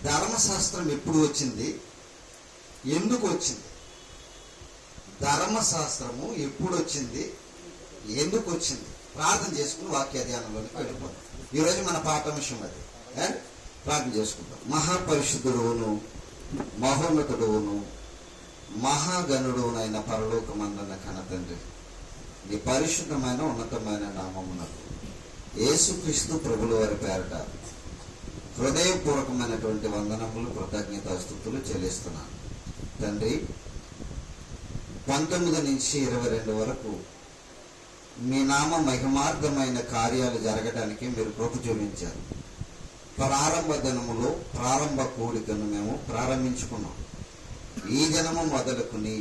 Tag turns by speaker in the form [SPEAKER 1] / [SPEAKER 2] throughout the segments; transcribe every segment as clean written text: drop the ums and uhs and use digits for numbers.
[SPEAKER 1] ధర్మశాస్త్రం ఎప్పుడు వచ్చింది, ఎందుకు వచ్చింది? ధర్మశాస్త్రము ఎప్పుడు వచ్చింది, ఎందుకు వచ్చింది? ప్రార్థన చేసుకుని వాక్య ధ్యానంలోకి వెళ్ళిపోతాం. ఈరోజు మన పాఠాంశం అది. ప్రార్థన చేసుకుంటాం. మహాపరిశుద్ధుడును మహోన్నతుడును మహాగణుడునైన పరలోకమందున్న కనతండ్రి, నీ పరిశుద్ధమైన ఉన్నతమైన నామమునకు యేసుక్రీస్తు ప్రభుల వారి పేరట హృదయపూర్వకమైనటువంటి వందనములు, కృతజ్ఞతాస్తుతులు చెల్లిస్తున్నాను. తండ్రి, 19 నుంచి 22 వరకు మీ నామ మహిమార్థమైన కార్యాలు జరగడానికి మీరు కృప చూపించారు. ప్రారంభ దినములో ప్రారంభ కూడికను మేము ప్రారంభించుకున్నాం. ఈ దినము మొదలుకుని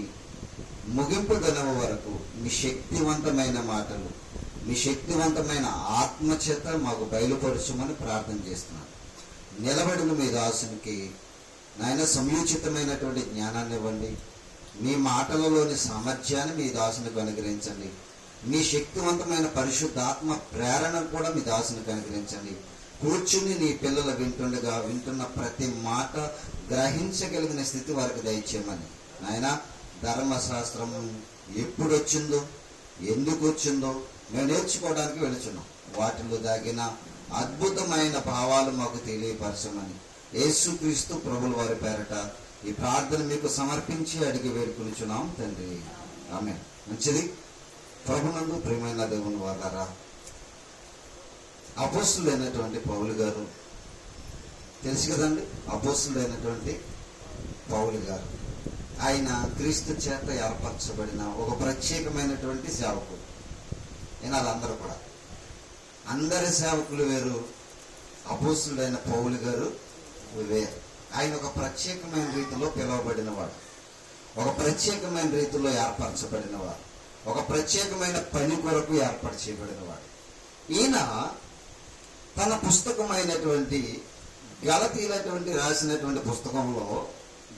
[SPEAKER 1] ముగింపు దినము వరకు మీ శక్తివంతమైన మాటలు, మీ శక్తివంతమైన ఆత్మచేత మాకు బయలుపరచమని ప్రార్థన చేస్తున్నాను. నిలబడిన మీ దాసునికి నాయన సమయోచితమైనటువంటి జ్ఞానాన్ని ఇవ్వండి. మీ మాటలలోని సామర్థ్యాన్ని మీ దాసునికి అనుగ్రహించండి. మీ శక్తివంతమైన పరిశుద్ధాత్మ ప్రేరణ కూడా మీ దాసునికి అనుగ్రహించండి. కూర్చుని నీ పిల్లలు వింటున్న ప్రతి మాట గ్రహించగలిగిన స్థితి వారికి దయచేయమని నాయన. ధర్మశాస్త్రం ఎప్పుడు వచ్చిందో, ఎందుకు వచ్చిందో మేము నేర్చుకోవడానికి వెళుచున్నాం. వాటిలో దాగిన అద్భుతమైన భావాలు మాకు తెలియపరచమని యేసుక్రీస్తు ప్రభుల వారి పేరట ఈ ప్రార్థన మీకు సమర్పించి అడిగి వేడుకొనుచున్నాం తండ్రి. ఆమేన్. మంచిది. ప్రభునందు ప్రియమైన దేవుని వారలారా, అపోస్తులైనటువంటి పౌలు గారు తెలుసు కదండి. అపోస్తులైనటువంటి పౌలు గారు ఆయన క్రీస్తు చేత ఏర్పరచబడిన ఒక ప్రత్యేకమైనటువంటి సేవకుడు. వాళ్ళందరూ కూడా అందరి సేవకులు వేరు, అపోస్తులైన పౌలు గారు వేరు. ఆయన ఒక ప్రత్యేకమైన రీతిలో పిలువబడినవాడు, ఒక ప్రత్యేకమైన రీతిలో ఏర్పరచబడినవాడు, ఒక ప్రత్యేకమైన పని కొరకు ఏర్పాటు చేయబడినవాడు. ఈయన తన పుస్తకమైనటువంటి గలతీలటువంటి రాసినటువంటి పుస్తకంలో,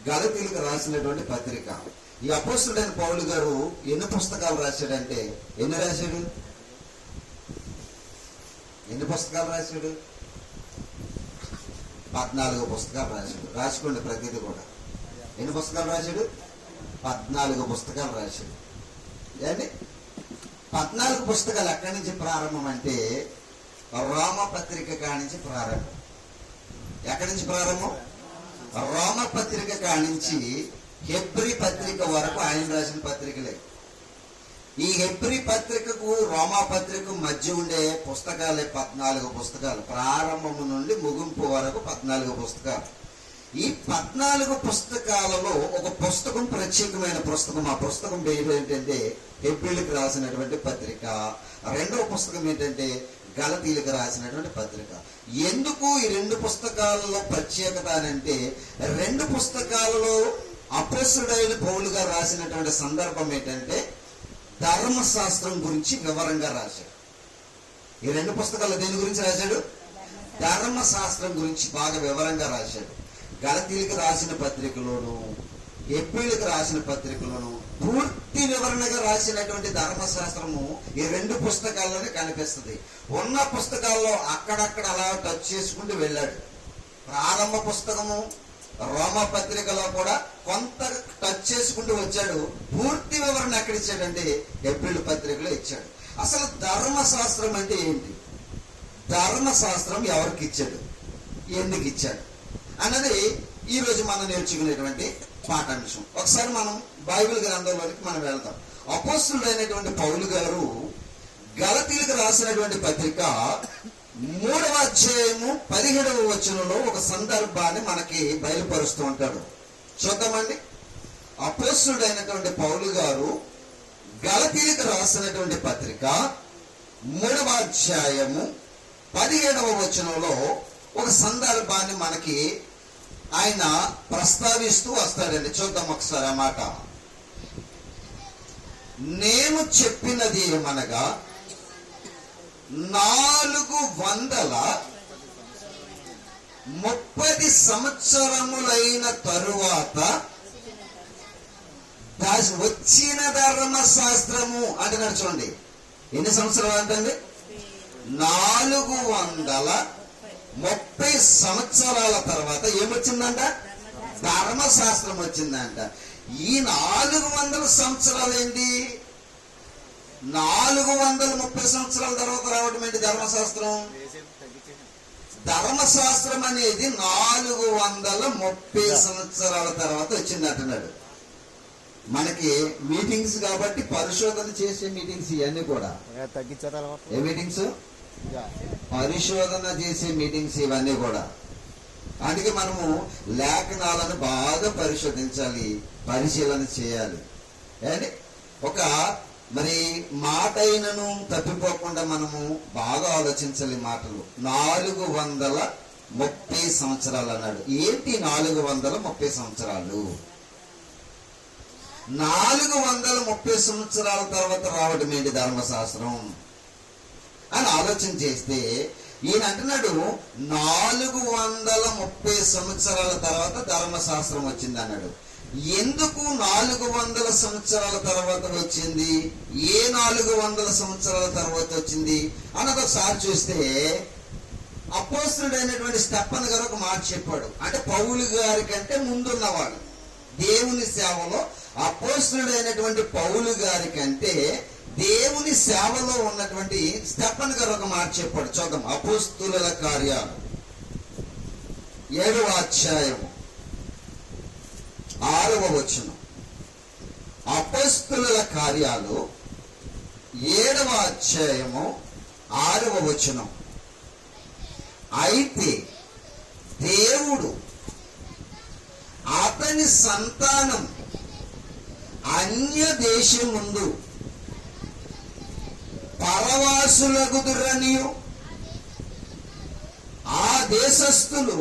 [SPEAKER 1] గలతీలకు రాసినటువంటి పత్రిక, ఈ అపోస్తులైన పౌలు గారు ఎన్ని పుస్తకాలు రాశాడంటే, ఎన్ని పుస్తకాలు రాశాడు? 14 పుస్తకాలు రాశాడు. రాసుకోండి ప్రతిదీ కూడా. ఎన్ని పుస్తకాలు రాశాడు? 14 పుస్తకాలు రాశాడు. ఏంటి 14 పుస్తకాలు ఎక్కడి నుంచి ప్రారంభం అంటే, రోమ పత్రిక కానించి ప్రారంభం. ఎక్కడి నుంచి ప్రారంభం? రోమ పత్రిక కానించి హెబ్రీ పత్రిక వరకు ఆయన రాసిన పత్రికలే. ఈ హెబ్రీ పత్రికకు రోమా పత్రిక మధ్య ఉండే పుస్తకాలే 14 పుస్తకాలు. ప్రారంభము నుండి ముగింపు వరకు 14 పుస్తకాలు. ఈ 14 పుస్తకాలలో ఒక పుస్తకం ప్రత్యేకమైన పుస్తకం. ఆ పుస్తకం పేరు ఏంటంటే హెబ్రీలకు రాసినటువంటి పత్రిక. రెండవ పుస్తకం ఏంటంటే గలతీలకు రాసినటువంటి పత్రిక. ఎందుకు ఈ 2 పుస్తకాలలో ప్రత్యేకత అంటే, 2 పుస్తకాలలో అపోస్తులైన పౌలు గారు రాసినటువంటి సందర్భం ఏంటంటే ధర్మశాస్త్రం గురించి వివరంగా రాశాడు. ఈ 2 పుస్తకాలు దేని గురించి రాశాడు? ధర్మశాస్త్రం గురించి బాగా వివరంగా రాశాడు. గలతీలకు రాసిన పత్రికలోను, హెబ్రీలకు రాసిన పత్రికలోను పూర్తి వివరణగా రాసినటువంటి ధర్మశాస్త్రము ఈ 2 పుస్తకాల్లోనే కనిపిస్తుంది. ఉన్న పుస్తకాల్లో అక్కడక్కడ అలా టచ్ చేసుకుంటూ వెళ్ళాడు. ప్రారంభ పుస్తకము రోమా పత్రికలో కూడా కొంత టచ్ చేసుకుంటూ వచ్చాడు. పూర్తి వివరణ ఎక్కడ ఇచ్చాడంటే హెబ్రీ పత్రికలో ఇచ్చాడు. అసలు ధర్మశాస్త్రం అంటే ఏంటి, ధర్మశాస్త్రం ఎవరికి ఇచ్చాడు, ఎందుకు ఇచ్చాడు అన్నది ఈరోజు మనం నేర్చుకునేటువంటి పాఠాంశం. ఒకసారి మనం బైబిల్ గ్రంథంలోనికి మనం వెళ్తాం. అపోస్తులైనటువంటి పౌలు గారు గలతీలకు రాసినటువంటి పత్రిక 3వ అధ్యాయము 17వ వచనంలో ఒక సందర్భాన్ని మనకి బయలుపరుస్తూ ఉంటాడు. చూద్దామండి. అపోస్తులైనటువంటి పౌలు గారు గలతీలకు రాసినటువంటి పత్రిక 3వ అధ్యాయము 17వ వచనంలో ఒక సందర్భాన్ని మనకి ఆయన ప్రస్తావిస్తూ వస్తాడండి. చూద్దాం ఒకసారి ఆ మాట. నేను చెప్పినది ఏమనగా 430 సంవత్సరములైన తరువాత వచ్చిన ధర్మశాస్త్రము అంటే చూడండి. ఎన్ని సంవత్సరాలు అంటే 430 30 సంవత్సరాల తర్వాత ఏమొచ్చిందంట? ధర్మశాస్త్రం వచ్చిందంట. ఈ 400 సంవత్సరాలు ఏంటి? 430 సంవత్సరాల తర్వాత రావడం ఏంటి ధర్మశాస్త్రం? ధర్మశాస్త్రం అనేది 430 సంవత్సరాల తర్వాత వచ్చింది అంటున్నాడు. మనకి మీటింగ్స్ కాబట్టి పరిశోధన చేసే మీటింగ్స్ ఇవన్నీ కూడా ఏ మీటింగ్స్? పరిశోధన చేసే మీటింగ్స్ ఇవన్నీ కూడా. అందుకే మనము లేఖనాలను బాగా పరిశోధించాలి, పరిశీలన చేయాలి. ఏంటి ఒక మరి మాట అయినను తప్పిపోకుండా మనము బాగా ఆలోచించాలి. మాటలు 430 సంవత్సరాలు అన్నాడు. ఏంటి 430 సంవత్సరాలు? 430 సంవత్సరాల తర్వాత రావడం ఏంటి ధర్మశాస్త్రం అని ఆలోచన చేస్తే ఈయన అంటున్నాడు 430 సంవత్సరాల తర్వాత ధర్మశాస్త్రం వచ్చింది అన్నాడు. ఎందుకు 400 సంవత్సరాల తర్వాత వచ్చింది? ఏ 400 సంవత్సరాల తర్వాత వచ్చింది అన్నది ఒకసారి చూస్తే అపోస్తలుడైనటువంటి స్టెఫన్ గారు ఒక మాట చెప్పాడు. అంటే పౌలు గారి కంటే ముందున్నవాడు దేవుని సేవలో. అపోస్తలుడైనటువంటి పౌలు గారి కంటే దేవుని సేవలో ఉన్నటువంటి స్టెఫన్ గారు ఒక మాట చెప్పాడు. చూద్దాం. అపోస్తలుల కార్యాలు 7వ అధ్యాయము 6వ వచనం. అపోస్తలుల కార్యాలు 7వ అధ్యాయము 6వ వచనం. అయితే దేవుడు అతని సంతానం అన్య దేశం ముందు పరవాసులగుదురనియు ఆ దేశస్థులు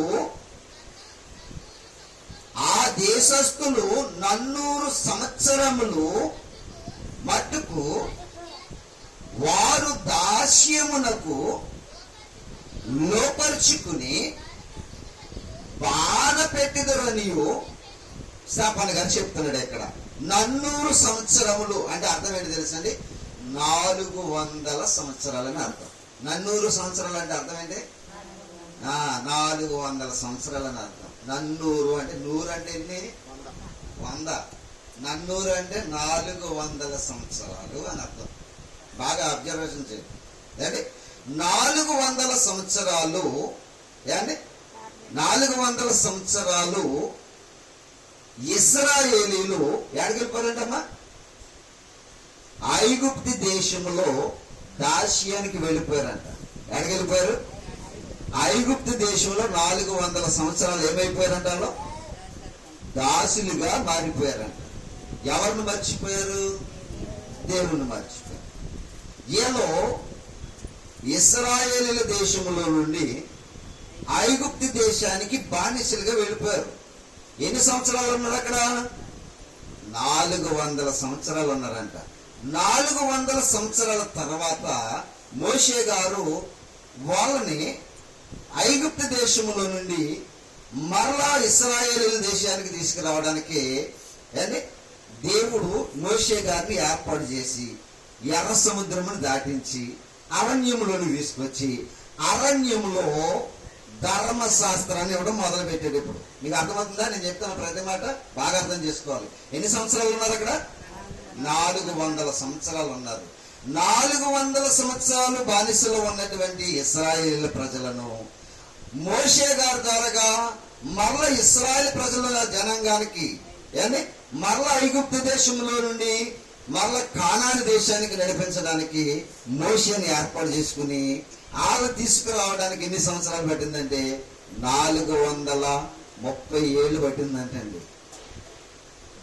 [SPEAKER 1] 400 సంవత్సరములు మట్టుకు వారు దాస్యమునకు లోపరుచుకుని బాధ పెట్టిదరనియు స్టెఫన్ గారు చెప్తున్నాడు. ఇక్కడ 400 సంవత్సరములు అంటే అర్థం ఏంటి తెలుసండి? 400 సంవత్సరాలని అర్థం. 400 సంవత్సరాలు అంటే అర్థం ఏంటి? 400 సంవత్సరాలని అర్థం. 400 అంటే 100 అంటే ఎన్ని? 100. 400 అంటే 400 సంవత్సరాలు అని అర్థం. బాగా అబ్జర్వేషన్ చేయండి. అంటే 400 సంవత్సరాలు ఏంటి? 400 సంవత్సరాలు ఇశ్రాయేలీలు ఎక్కడికి వెళ్ళిపోయారంటమ్మా? ఐగుప్తు దేశంలో దాస్యానికి వెళ్ళిపోయారంట. ఎక్కడికి వెళ్ళిపోయారు? ఐగుప్తు దేశంలో 400 సంవత్సరాలు ఏమైపోయారంట? దాసులుగా మారిపోయారంట. ఎవరిని మర్చిపోయారు? దేవుణ్ణి మర్చిపోయారు. ఏలో ఇశ్రాయేలీల దేశంలో నుండి ఐగుప్తు దేశానికి బానిసలుగా వెళ్ళిపోయారు. ఎన్ని సంవత్సరాలు ఉన్నారు అక్కడ? 400 సంవత్సరాలు ఉన్నారంట. 400 సంవత్సరాల తర్వాత మోషే గారు వాళ్ళని ఐగుప్తు దేశంలో నుండి మరలా ఇశ్రాయేలీల దేశానికి తీసుకురావడానికి దేవుడు మోషే గారిని ఏర్పాటు చేసి ఎర్ర సముద్రమును దాటించి అరణ్యములోని తీసుకొచ్చి అరణ్యములో ధర్మశాస్త్రాన్ని ఇవ్వడం మొదలు పెట్టాడు. ఇప్పుడు మీకు అర్థమవుతుందా? నేను చెప్తాను ప్రతి మాట బాగా అర్థం చేసుకోవాలి. ఎన్ని సంవత్సరాలు ఉన్నారు అక్కడ? 400 సంవత్సరాలు ఉన్నారు. 400 సంవత్సరాలు బానిసలో ఉన్నటువంటి ఇశ్రాయేలు ప్రజలను మోషే గారి ద్వారాగా మరల ఇశ్రాయేల్ ప్రజల జనాంగానికి మరల ఐగుప్తు దేశంలో నుండి మరల కానాను దేశానికి నడిపించడానికి మోషేని ఏర్పాటు చేసుకుని ఆమె తీసుకురావడానికి ఎన్ని సంవత్సరాలు పట్టిందంటే 430 ఏళ్ళు పట్టిందంటండి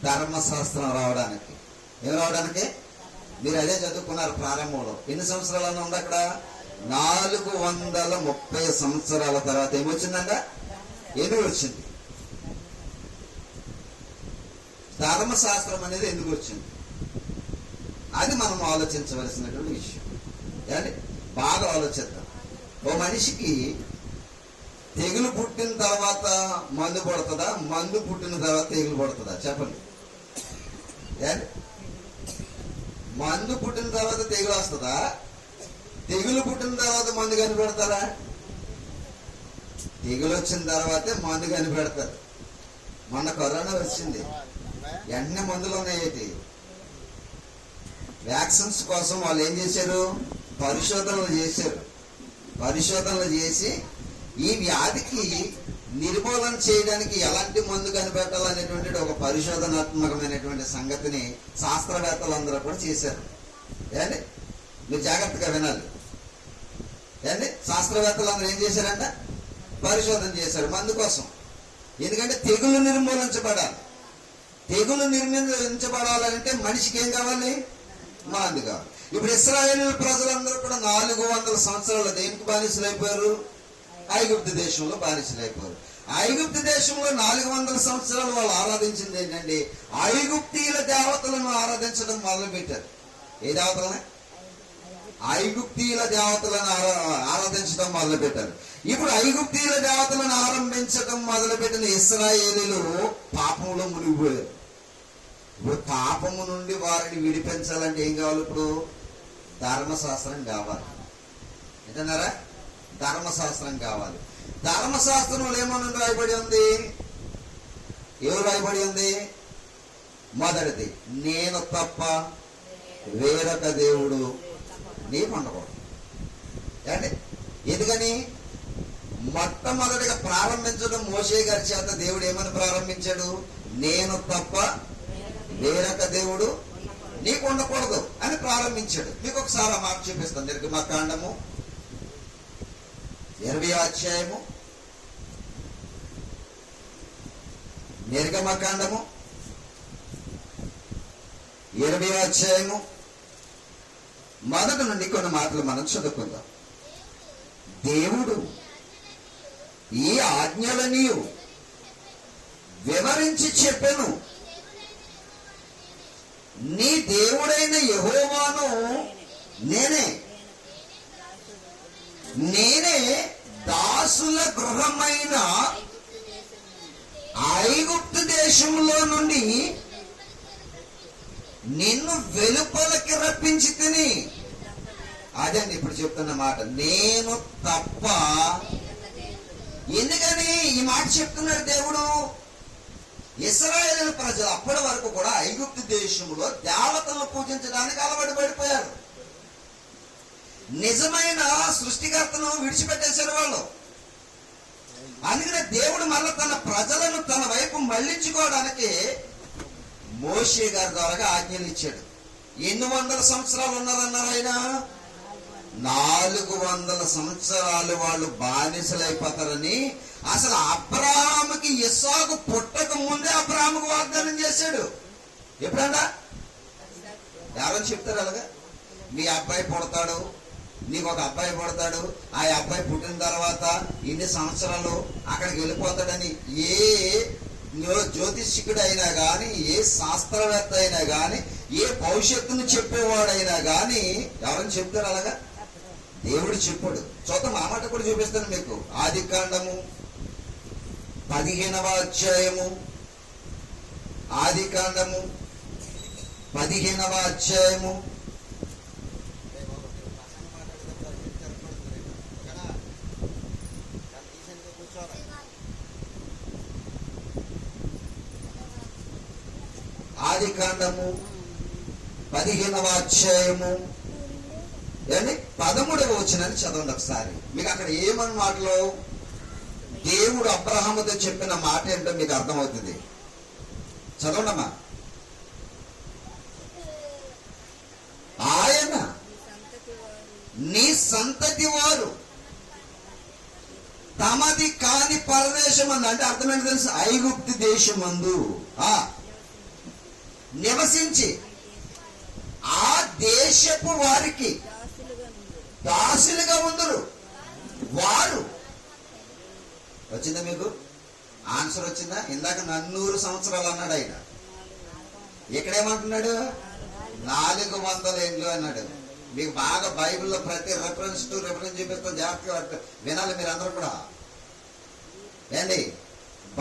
[SPEAKER 1] ధర్మశాస్త్రం రావడానికి. ఏం రావడానికి? మీరు అదే చదువుకున్నారు ప్రారంభంలో. ఎన్ని సంవత్సరాలు ఉంది అక్కడ? 430 సంవత్సరాల తర్వాత ఏమొచ్చిందంట? ఎందుకు వచ్చింది? ధర్మశాస్త్రం అనేది ఎందుకు వచ్చింది? అది మనం ఆలోచించవలసినటువంటి విషయం. అంటే బాగా ఆలోచిద్దాం. ఓ మనిషికి తెగులు పుట్టిన తర్వాత మందు పడుతుందా? మందు పుట్టిన తర్వాత తెగులు పడుతుందా? చెప్పండి. మందు పుట్టిన తర్వాత తెగులు వస్తుందా? తెగులు పుట్టిన తర్వాత మందు కనిపెడతారా? తెగులు వచ్చిన తర్వాతే మందు కనిపెడతారు. మొన్న కరోనా వచ్చింది, వెంటనే మందులు ఉన్నాయి. వ్యాక్సిన్స్ కోసం వాళ్ళు ఏం చేశారు? పరిశోధనలు చేసి ఈ వ్యాధికి నిర్మూలన చేయడానికి ఎలాంటి మందు కనిపెట్టాలనేటువంటి ఒక పరిశోధనాత్మకమైనటువంటి సంగతిని శాస్త్రవేత్తలందరూ కూడా చేశారు. ఏండి, మీరు జాగ్రత్తగా వినాలి. ఏండి, శాస్త్రవేత్తలందరూ ఏం చేశారంట? పరిశోధన చేశారు మందు కోసం. ఎందుకంటే తెగులు నిర్మూలించబడాలి. తెగులు నిర్మూలించబడాలంటే మనిషికి ఏం కావాలి? మందు కావాలి. ఇప్పుడు ఇశ్రాయేలు ప్రజలందరూ కూడా 400 సంవత్సరాలు దేనికి బానిసలైపోయారు? ఐగుప్తు దేశంలో బానిసలైపోయారు. ఐగుప్తు దేశంలో 400 సంవత్సరాలు వాళ్ళు ఆరాధించింది ఏంటండి? ఐగుప్తీయుల దేవతలను ఆరాధించడం మొదలు పెట్టారు. ఏ దేవతలనే? ఐగుప్తీయుల దేవతలను ఆరాధించడం మొదలు పెట్టారు. ఇప్పుడు ఐగుప్తీయుల దేవతలను ఆరంభించడం మొదలుపెట్టిన ఇశ్రాయేలీలు పాపంలో మునిగిపోయారు. ఇప్పుడు పాపము నుండి వారిని విడిపించాలంటే ఏం కావాలి? ఇప్పుడు ధర్మశాస్త్రం కావాలి. ఏంటన్నారా? ధర్మశాస్త్రం కావాలి. ధర్మశాస్త్రంలో ఏమని రాయబడి ఉంది? ఎవరు రాయబడి ఉంది? మొదటిది, నేను తప్ప వేరొక దేవుడు నీకు ఉండకూడదు. ఏంటి? ఎందుకని? మొట్టమొదటిగా ప్రారంభించడం మోషే గారి చేత దేవుడు ఏమని ప్రారంభించాడు? నేను తప్ప వేరొక దేవుడు నీకు ఉండకూడదు అని ప్రారంభించాడు. మీకు ఒకసారి ఆ మాట చూపిస్తాను. నిర్గమకాండము 20వ అధ్యాయము, నిర్గమకాండము 20వ అధ్యాయము మొదటి నుండి కొన్ని మాటలు మనం చదువుకుందాం. దేవుడు ఈ ఆజ్ఞలని వివరించి చెప్పెను, నీ దేవుడైన యెహోవాను నేనే దాసుల గృహమైన ఐగుప్తు దేశంలో నుండి నిన్ను వెలుపలకి రప్పించి తిని. అదండి ఇప్పుడు చెప్తున్న మాట, నేను తప్ప. ఎందుకని ఈ మాట చెప్తున్నాడు దేవుడు? ఇశ్రాయేలు ప్రజలు అప్పటి వరకు కూడా ఐగుప్తు దేశంలో దేవతలను పూజించడానికి అలవాటు పడిపోయారు. నిజమైన సృష్టికర్తను విడిచిపెట్టేశారు వాళ్ళు. అందుకనే దేవుడు మళ్ళీ తన ప్రజలను తన వైపు మళ్లించుకోవడానికి మోషే గారి ద్వారా ఆజ్ఞలు ఇచ్చాడు. ఎన్ని వందల సంవత్సరాలు ఉన్నారన్నారు ఆయన? 400 సంవత్సరాలు వాళ్ళు బానిసలైపోతారని అసలు అబ్రాహాముకి ఇస్సాకు పుట్టక ముందే అబ్రాహాముకు వాగ్దానం చేశాడు. ఎప్పుడన్నా ఎవరని చెప్తారు అలాగా? మీ అబ్బాయి పుడతాడు, నీకు ఒక అబ్బాయి పుడతాడు, ఆ అబ్బాయి పుట్టిన తర్వాత ఇన్ని సంవత్సరాలు అక్కడికి వెళ్ళిపోతాడని ఏ జ్యోతిష్కుడు అయినా కానీ, ఏ శాస్త్రవేత్త అయినా కానీ, ఏ భవిష్యత్తును చెప్పేవాడైనా కానీ ఎవరని చెప్తారు అలాగా? దేవుడు చెప్పాడు. చూద్దాం, ఆ మాట కూడా చూపిస్తాను మీకు. ఆదికాండము 15వ అధ్యాయము, ఆదికాండము 15వ అధ్యాయము ఆదికాండము 15వ అధ్యాయము 13వ వచనాన్ని చదవండి ఒకసారి. మీకు అక్కడ ఏమని మాటలో దేవుడు అబ్రహాముతో చెప్పిన మాట ఏంటో మీకు అర్థమవుతుంది. చదవండమ్మా. ఆయన నీ సంతతి వారు తమది కాని పరదేశమందు, అంటే అర్థమైంది తెలుసు, ఐగుప్తు దేశమందు నివసించి ఆ దేశపు వారికి దాసులుగా ఉందరు. వారు వచ్చిందా? మీకు ఆన్సర్ వచ్చిందా? ఇందాక 400 సంవత్సరాలు అన్నాడు ఆయన. ఇక్కడేమంటున్నాడు? 400 ఏండ్లు అన్నాడు. మీకు బాగా బైబిల్లో ప్రతి రెఫరెన్స్ టు రెఫరెన్స్ చూపిస్తాం, జాగ్రత్తగా వినాలి మీరు అందరూ కూడా. ఏండి,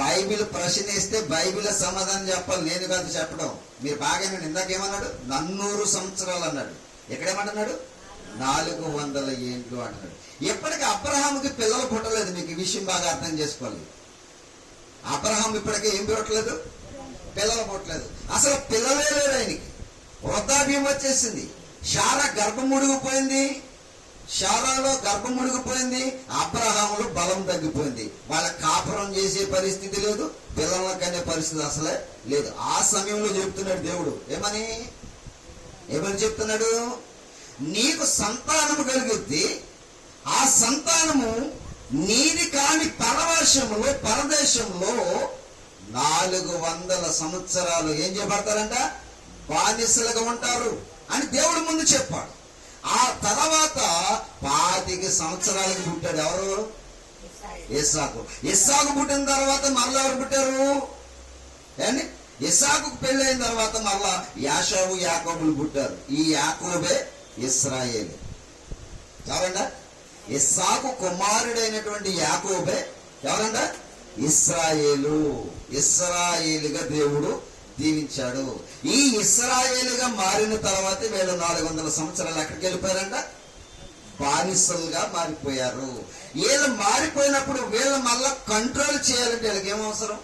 [SPEAKER 1] బైబిల్ ప్రశ్న ఇస్తే బైబిల్ సమాధానం చెప్పాలి, నేను కాదు చెప్పడం. మీరు బాగా ఇందాకేమన్నాడు? 400 సంవత్సరాలు అన్నాడు. ఎక్కడేమంటున్నాడు? 400 ఏండ్లు అంటున్నాడు. ఇప్పటికి అబ్రహాముకి పిల్లలు పుట్టలేదు. మీకు ఈ విషయం బాగా అర్థం చేసుకోవాలి. అబ్రహాం ఇప్పటికే ఏం పుట్టలేదు, పిల్లలు పుట్టలేదు. అసలు పిల్లలే లేరు ఆయనకి. వృద్ధాప్యం వచ్చేసింది. శారా గర్భం ముడిగిపోయింది. శారాలో గర్భం ముడిగిపోయింది. అబ్రహాములో బలం తగ్గిపోయింది. వాళ్ళ కాపురం చేసే పరిస్థితి లేదు, పిల్లల కనే పరిస్థితి అసలే లేదు. ఆ సమయంలో చెప్తున్నాడు దేవుడు, ఏమని చెప్తున్నాడు? నీకు సంతానము కలుగుద్ది. ఆ సంతానము నీది కాని పరదేశంలో 400 సంవత్సరాలు ఏం చేయబడతారంట? బానిసలుగా ఉంటారు అని దేవుడు ముందు చెప్పాడు. ఆ తర్వాత 25 సంవత్సరాలకు పుట్టాడు. ఎవరు? ఇస్సాకు. ఇస్సాకు పుట్టిన తర్వాత మళ్ళీ ఎవరు పుట్టారు? ఏండి, ఇస్సాకు పెళ్ళైన తర్వాత మళ్ళా యాషావు యాకోబులు పుట్టారు. ఈ యాకోబే ఇశ్రాయేలు. ఎవరంట? ఇస్సాకు కుమారుడైనటువంటి యాకోబే ఎవరంట? ఇశ్రాయేలు. ఇశ్రాయేలుగా దేవుడు దీవించాడు. ఈ ఇశ్రాయేలుగా మారిన తర్వాత వీళ్ళు 400 సంవత్సరాలు ఎక్కడికి వెళ్ళిపోయారంట? బానిసలుగా మారిపోయారు. వీళ్ళు మారిపోయినప్పుడు వీళ్ళు మళ్ళా కంట్రోల్ చేయాలంటే వీళ్ళకి ఏమవసరం?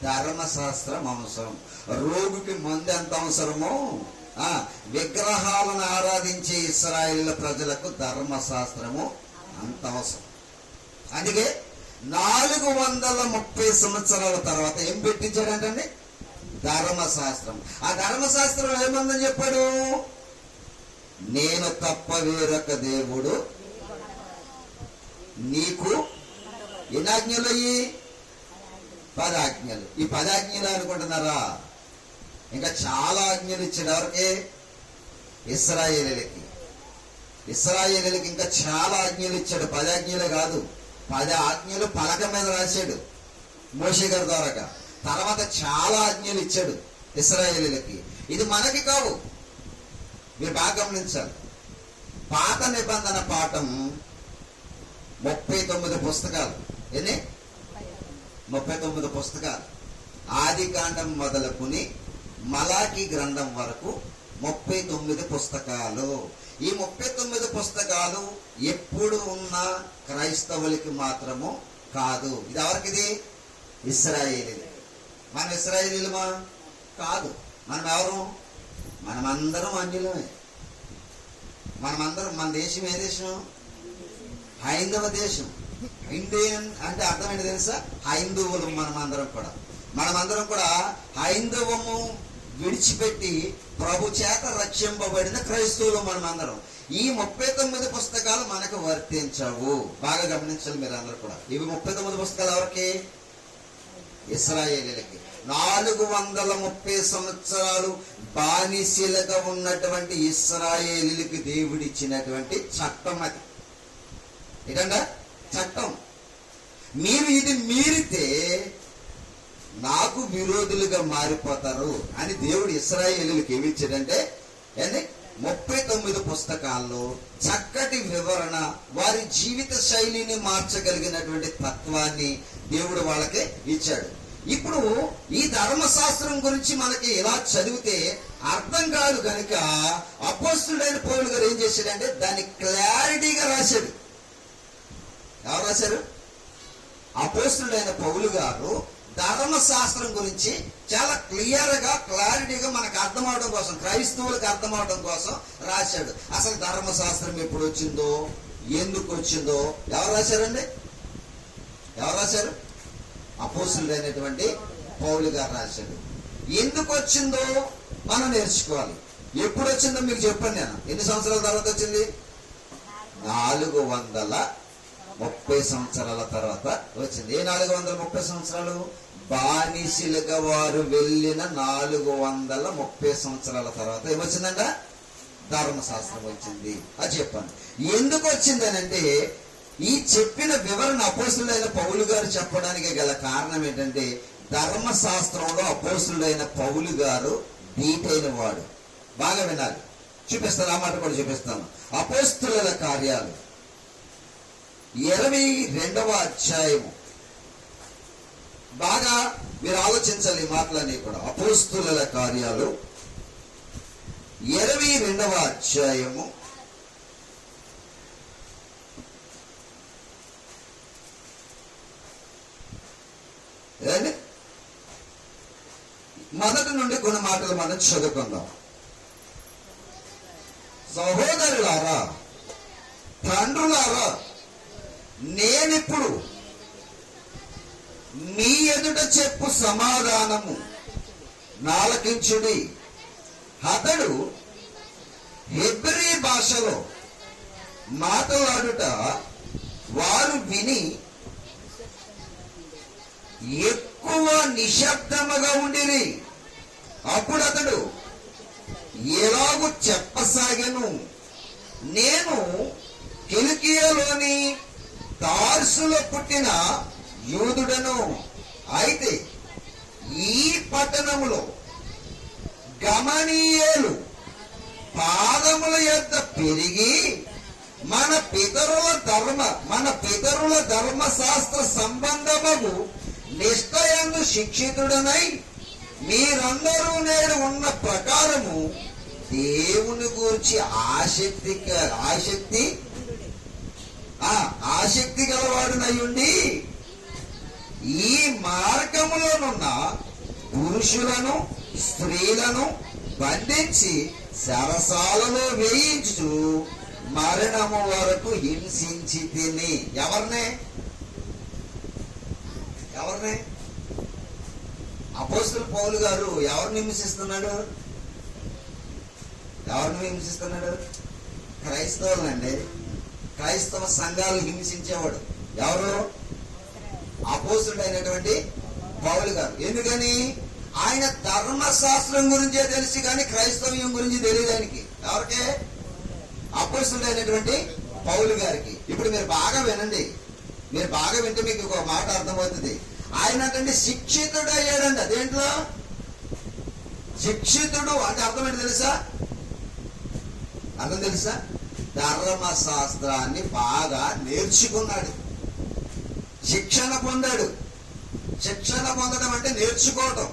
[SPEAKER 1] ధర్మశాస్త్రం అవసరం. రోగుకి మందు ఎంత అవసరమో విగ్రహాలను ఆరాధించే ఇశ్రాయేలు ప్రజలకు ధర్మశాస్త్రము అంత అవసరం. అందుకే 430 సంవత్సరాల తర్వాత ఏం పెట్టించాడంటే ధర్మశాస్త్రం. ఆ ధర్మశాస్త్రం ఏమందని చెప్పాడు? నేను తప్ప వేరొక దేవుడు నీకు ఎన్ని ఆజ్ఞలు? అయ్యి 10 ఆజ్ఞలు. ఈ 10 ఆజ్ఞలు అనుకుంటున్నారా? ఇంకా చాలా ఆజ్ఞలు ఇచ్చాడు. ఎవరికి? ఇశ్రాయేలీయులకి. ఇశ్రాయేలీయులకి ఇంకా చాలా ఆజ్ఞలు ఇచ్చాడు. 10 ఆజ్ఞలు కాదు, 10 ఆజ్ఞలు పలక మీద రాశాడు మోషే గారి ద్వారా. తర్వాత చాలా ఆజ్ఞలు ఇచ్చాడు ఇశ్రాయేలీయులకి. ఇది మనకి కావు, మీరు బాగా గమనించాలి. పాత నిబంధన పాఠం 39 పుస్తకాలు. ఎన్ని? 39 పుస్తకాలు. ఆది కాండం మొదలుకుని మలాకి గ్రంథం వరకు 39 పుస్తకాలు. ఈ 39 పుస్తకాలు ఎప్పుడు ఉన్న క్రైస్తవులకి మాత్రము కాదు. ఇది ఎవరికిది? ఇశ్రాయేలీయులు. మనం ఇశ్రాయేలీయులమా? కాదు. మనం ఎవరు? మనమందరం అన్యులమే. మనమందరం, మన దేశం ఏ దేశం? హైందవ దేశం. ఇండియన్ అంటే అర్థం ఏంటి తెలుసా? హైందవులు. మనమందరం కూడా హైందవము విడిచిపెట్టి ప్రభు చేత రక్షింపబడిన క్రైస్తవులు మనమందరం. ఈ 39 పుస్తకాలు మనకు వర్తించవు. బాగా గమనించాలి మీరు అందరూ కూడా. ఇవి 39 పుస్తకాలు ఎవరికి? ఇశ్రాయేలీయులకి. 430 సంవత్సరాలు బానిసలుగా ఉన్నటువంటి ఇశ్రాయేలీయులకి దేవుడిచ్చినటువంటి చట్టం అది. ఏంటంట? చట్టం. మీరు ఇది మీరితే నాకు విరోధులుగా మారిపోతారు అని దేవుడు ఇశ్రాయేలీయులకు ఏమి ఇచ్చాడంటే 39 పుస్తకాల్లో చక్కటి వివరణ, వారి జీవిత శైలిని మార్చగలిగినటువంటి తత్వాన్ని దేవుడు వాళ్ళకి ఇచ్చాడు. ఇప్పుడు ఈ ధర్మశాస్త్రం గురించి మనకి ఇలా చదివితే అర్థం కాదు కనుక అపోస్తలుడైన పౌలు గారు ఏం చేశాడంటే దాన్ని క్లారిటీగా రాశాడు. ఎవరు రాశారు? అపోస్తలుడైన పౌలు గారు ధర్మశాస్త్రం గురించి చాలా క్లియర్గా క్లారిటీగా మనకు అర్థం అవడం కోసం, క్రైస్తవులకు అర్థం అవడం కోసం రాశాడు. అసలు ధర్మశాస్త్రం ఎప్పుడు వచ్చిందో, ఎందుకు వచ్చిందో ఎవరు రాశారండి? ఎవరు రాశారు? అపోస్తలుడైనటువంటి పౌలు గారు రాశాడు. ఎందుకు వచ్చిందో మనం నేర్చుకోవాలి. ఎప్పుడు వచ్చిందో మీకు చెప్పాను నేను. ఎన్ని సంవత్సరాల తర్వాత వచ్చింది? 430 సంవత్సరాల తర్వాత వచ్చింది. ఏ 430 సంవత్సరాలు? బానిసలుగా వారు వెళ్ళిన 430 సంవత్సరాల తర్వాత ఏమొచ్చిందంట? ధర్మశాస్త్రం వచ్చింది. అది చెప్పాను. ఎందుకు వచ్చింది అని అంటే ఈ చెప్పిన వివరణ అపోస్తలుడైన పౌలు గారు చెప్పడానికి గల కారణం ఏంటంటే ధర్మశాస్త్రంలో అపోస్తలుడైన పౌలు గారు డీటైన వాడు. బాగా వినాలి. చూపిస్తాను, ఆ మాట కూడా చూపిస్తాను. అపోస్తలుల కార్యాలు 22వ అధ్యాయము. బాగా మీరు ఆలోచించాలి ఈ మాటలన్నీ కూడా. అపోస్తలుల కార్యాలు 22వ అధ్యాయము ఏదండి? మొదటి నుండి కొన్ని మాటలు మనం చదువుకుందాం. సహోదరులారా, తండ్రులారా, నేనిప్పుడు మీ ఎదుట చెప్పు సమాధానము నాలకించుడి. అతడు హెబ్రీ భాషలో మాట్లాడుట వారు విని ఎక్కువ నిశ్శబ్దముగా ఉండిరి. అప్పుడు అతడు ఎలాగూ చెప్పసాగెను, నేను కిలికియలోని తార్సులో పుట్టిన యూదుడను. అయితే ఈ పట్టణములో గమనీయేలు పాదముల యొద్ద పెరిగి మన పితరుల ధర్మశాస్త్ర సంబంధము నిష్ఠయందు శిక్షితుడనై మీరందరూ నేడు ఉన్న ప్రకారము దేవుని గూర్చి ఆసక్తి గలవాడునయ్యుండి ఈ మార్గములోనున్న పురుషులను స్త్రీలను బంధించి సరసాలలో వేయించు మరణము వరకు హింసించి తిని. ఎవరినే అపోస్తలుడు పౌలు గారు ఎవరిని హింసిస్తున్నాడు? క్రైస్తవులండి. క్రైస్తవ సంఘాలు హింసించేవాడు ఎవరు? అపోస్తలుడు అయినటువంటి పౌలు గారు. ఎందుకని? ఆయన ధర్మశాస్త్రం గురించే తెలిసి కానీ క్రైస్తవ్యం గురించి తెలియదు ఆయనకి. ఎవరికే? అపోస్తలుడు అయినటువంటి పౌలు గారికి. ఇప్పుడు మీరు బాగా వినండి, మీరు బాగా వింటే మీకు ఒక మాట అర్థమవుతుంది. ఆయన అంటే శిక్షితుడు అయ్యాడండి. అదేంట్లో శిక్షితుడు అంటే అర్థం ఏంటి తెలుసా? ధర్మశాస్త్రాన్ని బాగా నేర్చుకున్నాడు, శిక్షణ పొందాడు. శిక్షణ పొందడం అంటే నేర్చుకోవటం.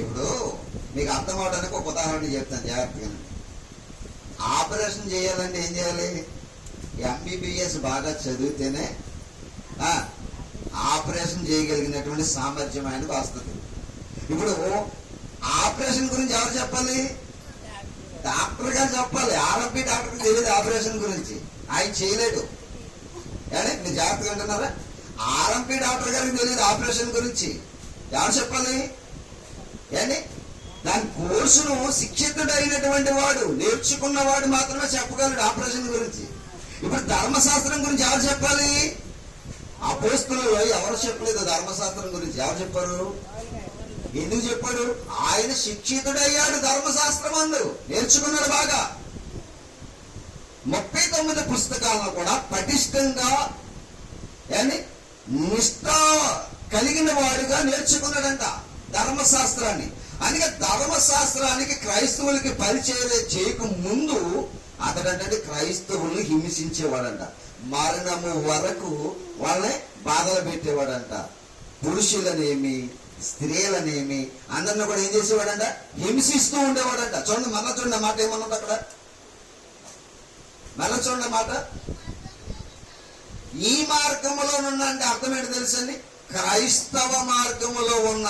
[SPEAKER 1] ఇప్పుడు మీకు అర్థం అవడానికి ఒక ఉదాహరణ చెప్తాను జాగ్రత్తగా. ఆపరేషన్ చేయాలంటే ఏం చేయాలి? ఎంబీబీఎస్ బాగా చదివితేనే ఆపరేషన్ చేయగలిగినటువంటి సామర్థ్యం ఆయనకు వస్తుంది. ఇప్పుడు ఆపరేషన్ గురించి ఎవరు చెప్పాలి? డాక్టర్ గారు చెప్పాలి. ఆర్ఎంపీ డాక్టర్కి తెలియదు ఆపరేషన్ గురించి, ఆయన చేయలేడు. కానీ మీరు జాగ్రత్తగా అంటున్నారా? ఆర్ఎంపీ డాక్టర్ గారికి తెలియదు ఆపరేషన్ గురించి, ఎవరు చెప్పాలి? ఏంటి? దాని కోర్సును శిక్షితుడైనటువంటి వాడు, నేర్చుకున్నవాడు మాత్రమే చెప్పగలడు ఆపరేషన్ గురించి. ఇప్పుడు ధర్మశాస్త్రం గురించి ఎవరు చెప్పాలి? అపోస్తలులు ఎవరు చెప్పలేదు ధర్మశాస్త్రం గురించి. ఎవరు చెప్పారు? ఎందుకు చెప్పాడు? ఆయన శిక్షితుడయ్యాడు ధర్మశాస్త్రం అందు, నేర్చుకున్నాడు బాగా. 39 పుస్తకాలను కూడా పటిష్టంగా నిష్ఠ కలిగిన వాడుగా నేర్చుకున్నాడంట ధర్మశాస్త్రాన్ని. అందుకే ధర్మశాస్త్రానికి క్రైస్తవులకి పరిచయం చేయక ముందు అతడంటే క్రైస్తవుల్ని హింసించేవాడంట. మరణము వరకు వాళ్ళని బాధలు పెట్టేవాడంట. పురుషులనేమి స్త్రీలనేమి అందరిని కూడా ఏం చేసేవాడంట? హింసిస్తూ ఉండేవాడంట. చూడండి, మళ్ళా చూడండి మాట ఏమన్నది అక్కడ. మళ్ళా చూడండి మాట. ఈ మార్గములో ఉన్న అంటే అర్థం ఏంటి తెలుసండి? క్రైస్తవ మార్గములో ఉన్న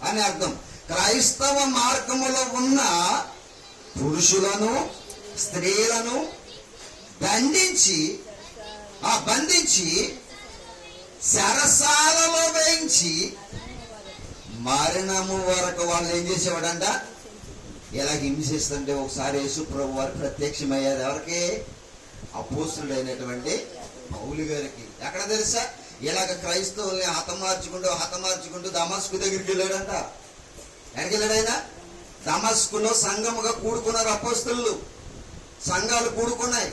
[SPEAKER 1] అని అర్థం. క్రైస్తవ మార్గములో ఉన్న పురుషులను స్త్రీలను బంధించి సరసాలలో వేయించి మరణము వరకు వాళ్ళు ఏం చేసేవాడంట? ఇలా హింసిస్తుంటే ఒకసారి యేసు ప్రభు వారు ప్రత్యక్షమయ్యారు. ఎవరికి? అపోస్తలుడైనటువంటి పౌలు గారికి. ఎక్కడ తెలుసా? ఇలాగ క్రైస్తవుల్ని హతమార్చుకుంటూ దమస్కు దగ్గరికి వెళ్ళాడంట. ఎక్కడికి వెళ్ళాడు ఆయన? దమస్కులో సంఘముగా కూడుకున్నారు అపోస్తలులు. సంఘాలు కూడుకున్నాయి,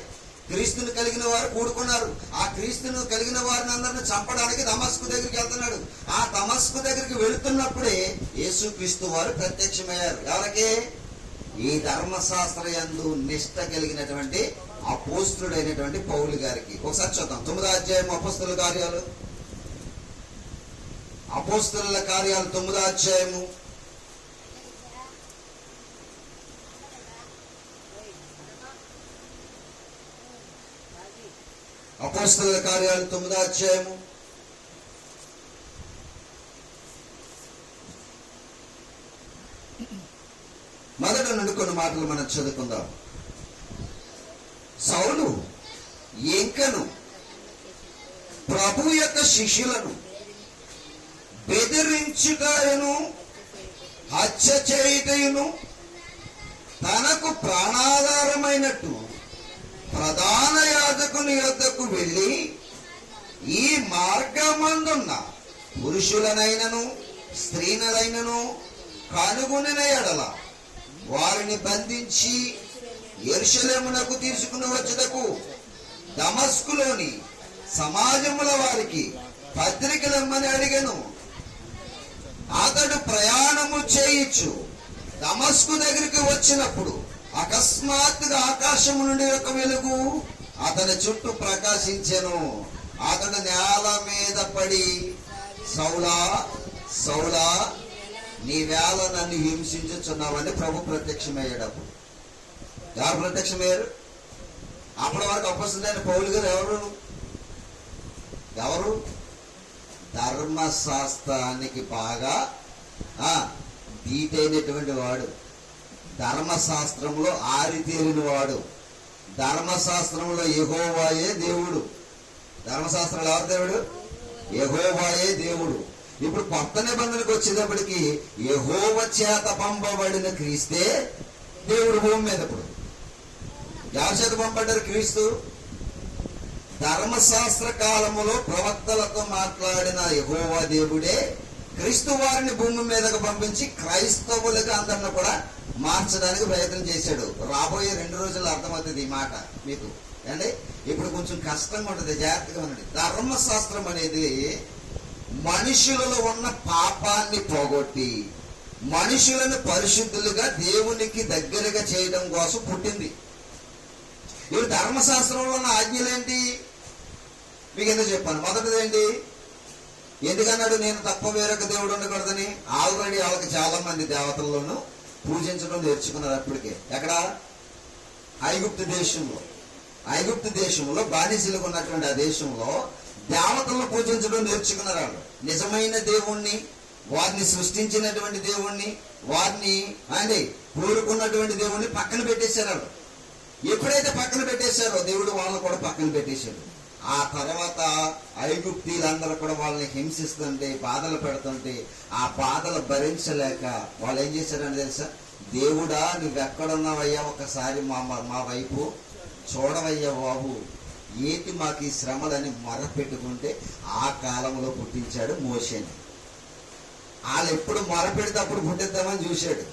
[SPEAKER 1] క్రీస్తుని కలిగిన వారు కూడుకున్నారు. ఆ క్రీస్తును కలిగిన వారిని అందరిని చంపడానికి దమస్కు దగ్గరికి వెళ్తున్నాడు. ఆ దమస్కు దగ్గరికి వెళుతున్నప్పుడే యేసుక్రీస్తు వారు ప్రత్యక్షమయ్యారు. ఎవరికి? ఈ ధర్మశాస్త్ర యందు నిష్ఠ కలిగినటువంటి అపోస్తలుడైనటువంటి పౌలు గారికి. ఒకసారి చూద్దాం 9వ అధ్యాయం అపోస్తలుల కార్యాలు 9వ అధ్యాయము 9వ అధ్యాయము అక్కడ నుండి కొన్ని మాటలు మనం చదువుకుందాం. సౌలు ఇంకను ప్రభు యొక్క శిష్యులను బెదిరించుటను హత్య చేయుటను తనకు ప్రాణాధారమైనట్టు ప్రధాన యాజకుని యొద్దకు వెళ్ళి ఈ మార్గమందున్న పురుషులనైనను స్త్రీలనైనను కనుగొనిన ఎడల వారిని బంధించి యెరూషలేమునకు తీసుకుని వచ్చుటకు దమస్కులోని సమాజముల వారికి పత్రికలమ్మని అడిగెను. అతడు ప్రయాణము చేయించు దమస్కు దగ్గరికి వచ్చినప్పుడు అకస్మాత్తుగా ఆకాశము నుండి ఒక వెలుగు అతని చుట్టూ ప్రకాశించెను. అతడు నేల మీద పడి, సౌలా సౌలా, నీవేళ నన్ను హింసించుచున్నావని ప్రభు ప్రత్యక్షమయ్యాడు. ఎవరు ప్రత్యక్షమయ్యారు? అప్పటి వరకు అపొస్తలుడైన పౌలు గారు ఎవరు? ధర్మశాస్త్రానికి బాగా దీటైనటువంటి వాడు, ధర్మశాస్త్రంలో ఆరితేరిన వాడు, ధర్మశాస్త్రంలో యెహోవాయే దేవుడు. ధర్మశాస్త్రంలో ఎవరు దేవుడు? యెహోవాయే దేవుడు. ఇప్పుడు కొత్త నిబంధనకు వచ్చేటప్పటికి యెహోవా చేత పంపబడిన క్రీస్తే దేవుడు భూమి మీద. ఇప్పుడు ఎవరి చేత పంపబడ్డారు? క్రీస్తు. ధర్మశాస్త్ర కాలములో ప్రవక్తలతో మాట్లాడిన యెహోవా దేవుడే క్రీస్తు వారిని భూమి మీదకు పంపించి క్రైస్తవులుగా అందరిని కూడా మార్చడానికి ప్రయత్నం చేశాడు. రాబోయే 2 రోజుల్లో అర్థమవుతుంది ఈ మాట మీకు. అంటే ఇప్పుడు కొంచెం కష్టంగా ఉంటుంది, జాగ్రత్తగా ఉండండి. ధర్మశాస్త్రం అనేది మనుషులలో ఉన్న పాపాన్ని పోగొట్టి మనుషులను పరిశుద్ధులుగా దేవునికి దగ్గరగా చేయడం కోసం పుట్టింది. ఇప్పుడు ధర్మశాస్త్రంలో ఉన్న ఆజ్ఞలేంటి మీకు ఎందుకు చెప్పాను? మొదటిది ఏంటి? ఎందుకన్నాడు నేను తప్ప వేరొక దేవుడు ఉండకూడదని? ఆల్రెడీ వాళ్ళకి చాలా మంది దేవతల్లోనూ పూజించడం నేర్చుకున్నారు అప్పటికే. ఎక్కడ? ఐగుప్తు దేశంలో బానిసలుగా ఉన్నటువంటి ఆ దేశంలో దేవతలను పూజించడం నేర్చుకున్నారు వాళ్ళు. నిజమైన దేవుణ్ణి, వారిని సృష్టించినటువంటి దేవుణ్ణి, వారిని కోరుకున్నటువంటి దేవుణ్ణి పక్కన పెట్టేశారు వాళ్ళు. ఎప్పుడైతే పక్కన పెట్టేశారో దేవుడు వాళ్ళని కూడా పక్కన పెట్టేశాడు. ఆ తర్వాత ఐగుప్తీలందరూ కూడా వాళ్ళని హింసిస్తుంటే, బాధలు పెడుతుంటే, ఆ బాధలు భరించలేక వాళ్ళు ఏం చేశారని తెలుసా? దేవుడా నువ్వెక్కడున్నావయ్యా, ఒకసారి మా వైపు చూడవయ్యా బాబు, ఏంటి మాకు ఈ శ్రమలని మొరపెట్టుకుంటే ఆ కాలంలో పుట్టించాడు మోషేని. వాళ్ళు ఎప్పుడు మొరపెడితే అప్పుడు పుట్టిద్దామని చూశాడు.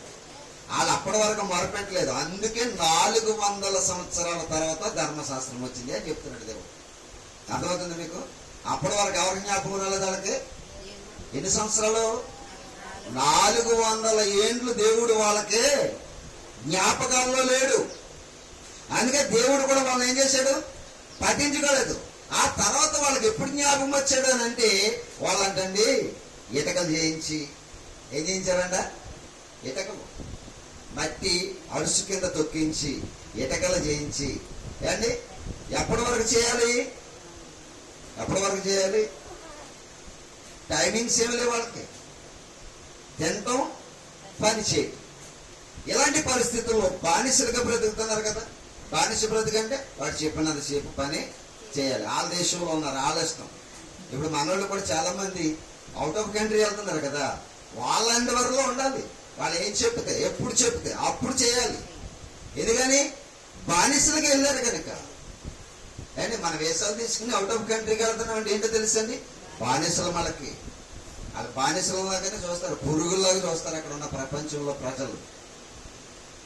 [SPEAKER 1] వాళ్ళు అప్పటి వరకు మొరపెట్టలేదు. అందుకే 400 సంవత్సరాల తర్వాత ధర్మశాస్త్రం వచ్చింది అని చెప్తున్నాడు దేవుడు. అర్థమవుతుంది మీకు? అప్పటి వరకు ఎవరికి జ్ఞాపకం రాలేదు వాళ్ళకి? ఎన్ని సంవత్సరాలు? 400 ఏండ్లు దేవుడు వాళ్ళకి జ్ఞాపకాల్లో లేడు. అందుకే దేవుడు కూడా వాళ్ళని ఏం చేశాడు? పట్టించుకోలేదు. ఆ తర్వాత వాళ్ళకి ఎప్పుడు జ్ఞాపకం వచ్చాడు అని అంటే, వాళ్ళంటండి ఇటకలు చేయించి, ఏం చేయించారంట? ఇటకలు మట్టి అడుసు కింద తొక్కించి ఇటకలు చేయించి, ఏమండి ఎప్పటి వరకు చేయాలి? టైమింగ్స్ ఏమి లేవు వాళ్ళకి. తినటం, పని చేయటం. ఇలాంటి పరిస్థితుల్లో బానిసలుగా బ్రతుకుతున్నారు కదా. బానిస బ్రతుకంటే వాడు చెప్పినంతసేపు పని చేయాలి. వాళ్ళ దేశంలో ఉన్నారు, వాళ్ళ ఇష్టం. ఇప్పుడు మనోళ్ళు కూడా చాలా మంది అవుట్ ఆఫ్ కంట్రీ వెళ్తున్నారు కదా. వాళ్ళ అండవర్లో ఉండాలి. వాళ్ళు ఏం చెప్తే, ఎప్పుడు చెప్తే అప్పుడు చేయాలి. ఎందుకని? బానిసలుగా వెళ్ళారు కనుక. అండి మన వేసాలు తీసుకుని అవుట్ ఆఫ్ కంట్రీకి వెళ్తున్నాం అంటే ఏంటో తెలుసండి? బానిసలు మనకి. వాళ్ళు బానిసలలాగానే చూస్తారు, పురుగుల్లాగా చూస్తారు అక్కడ ఉన్న ప్రపంచంలో ప్రజలు.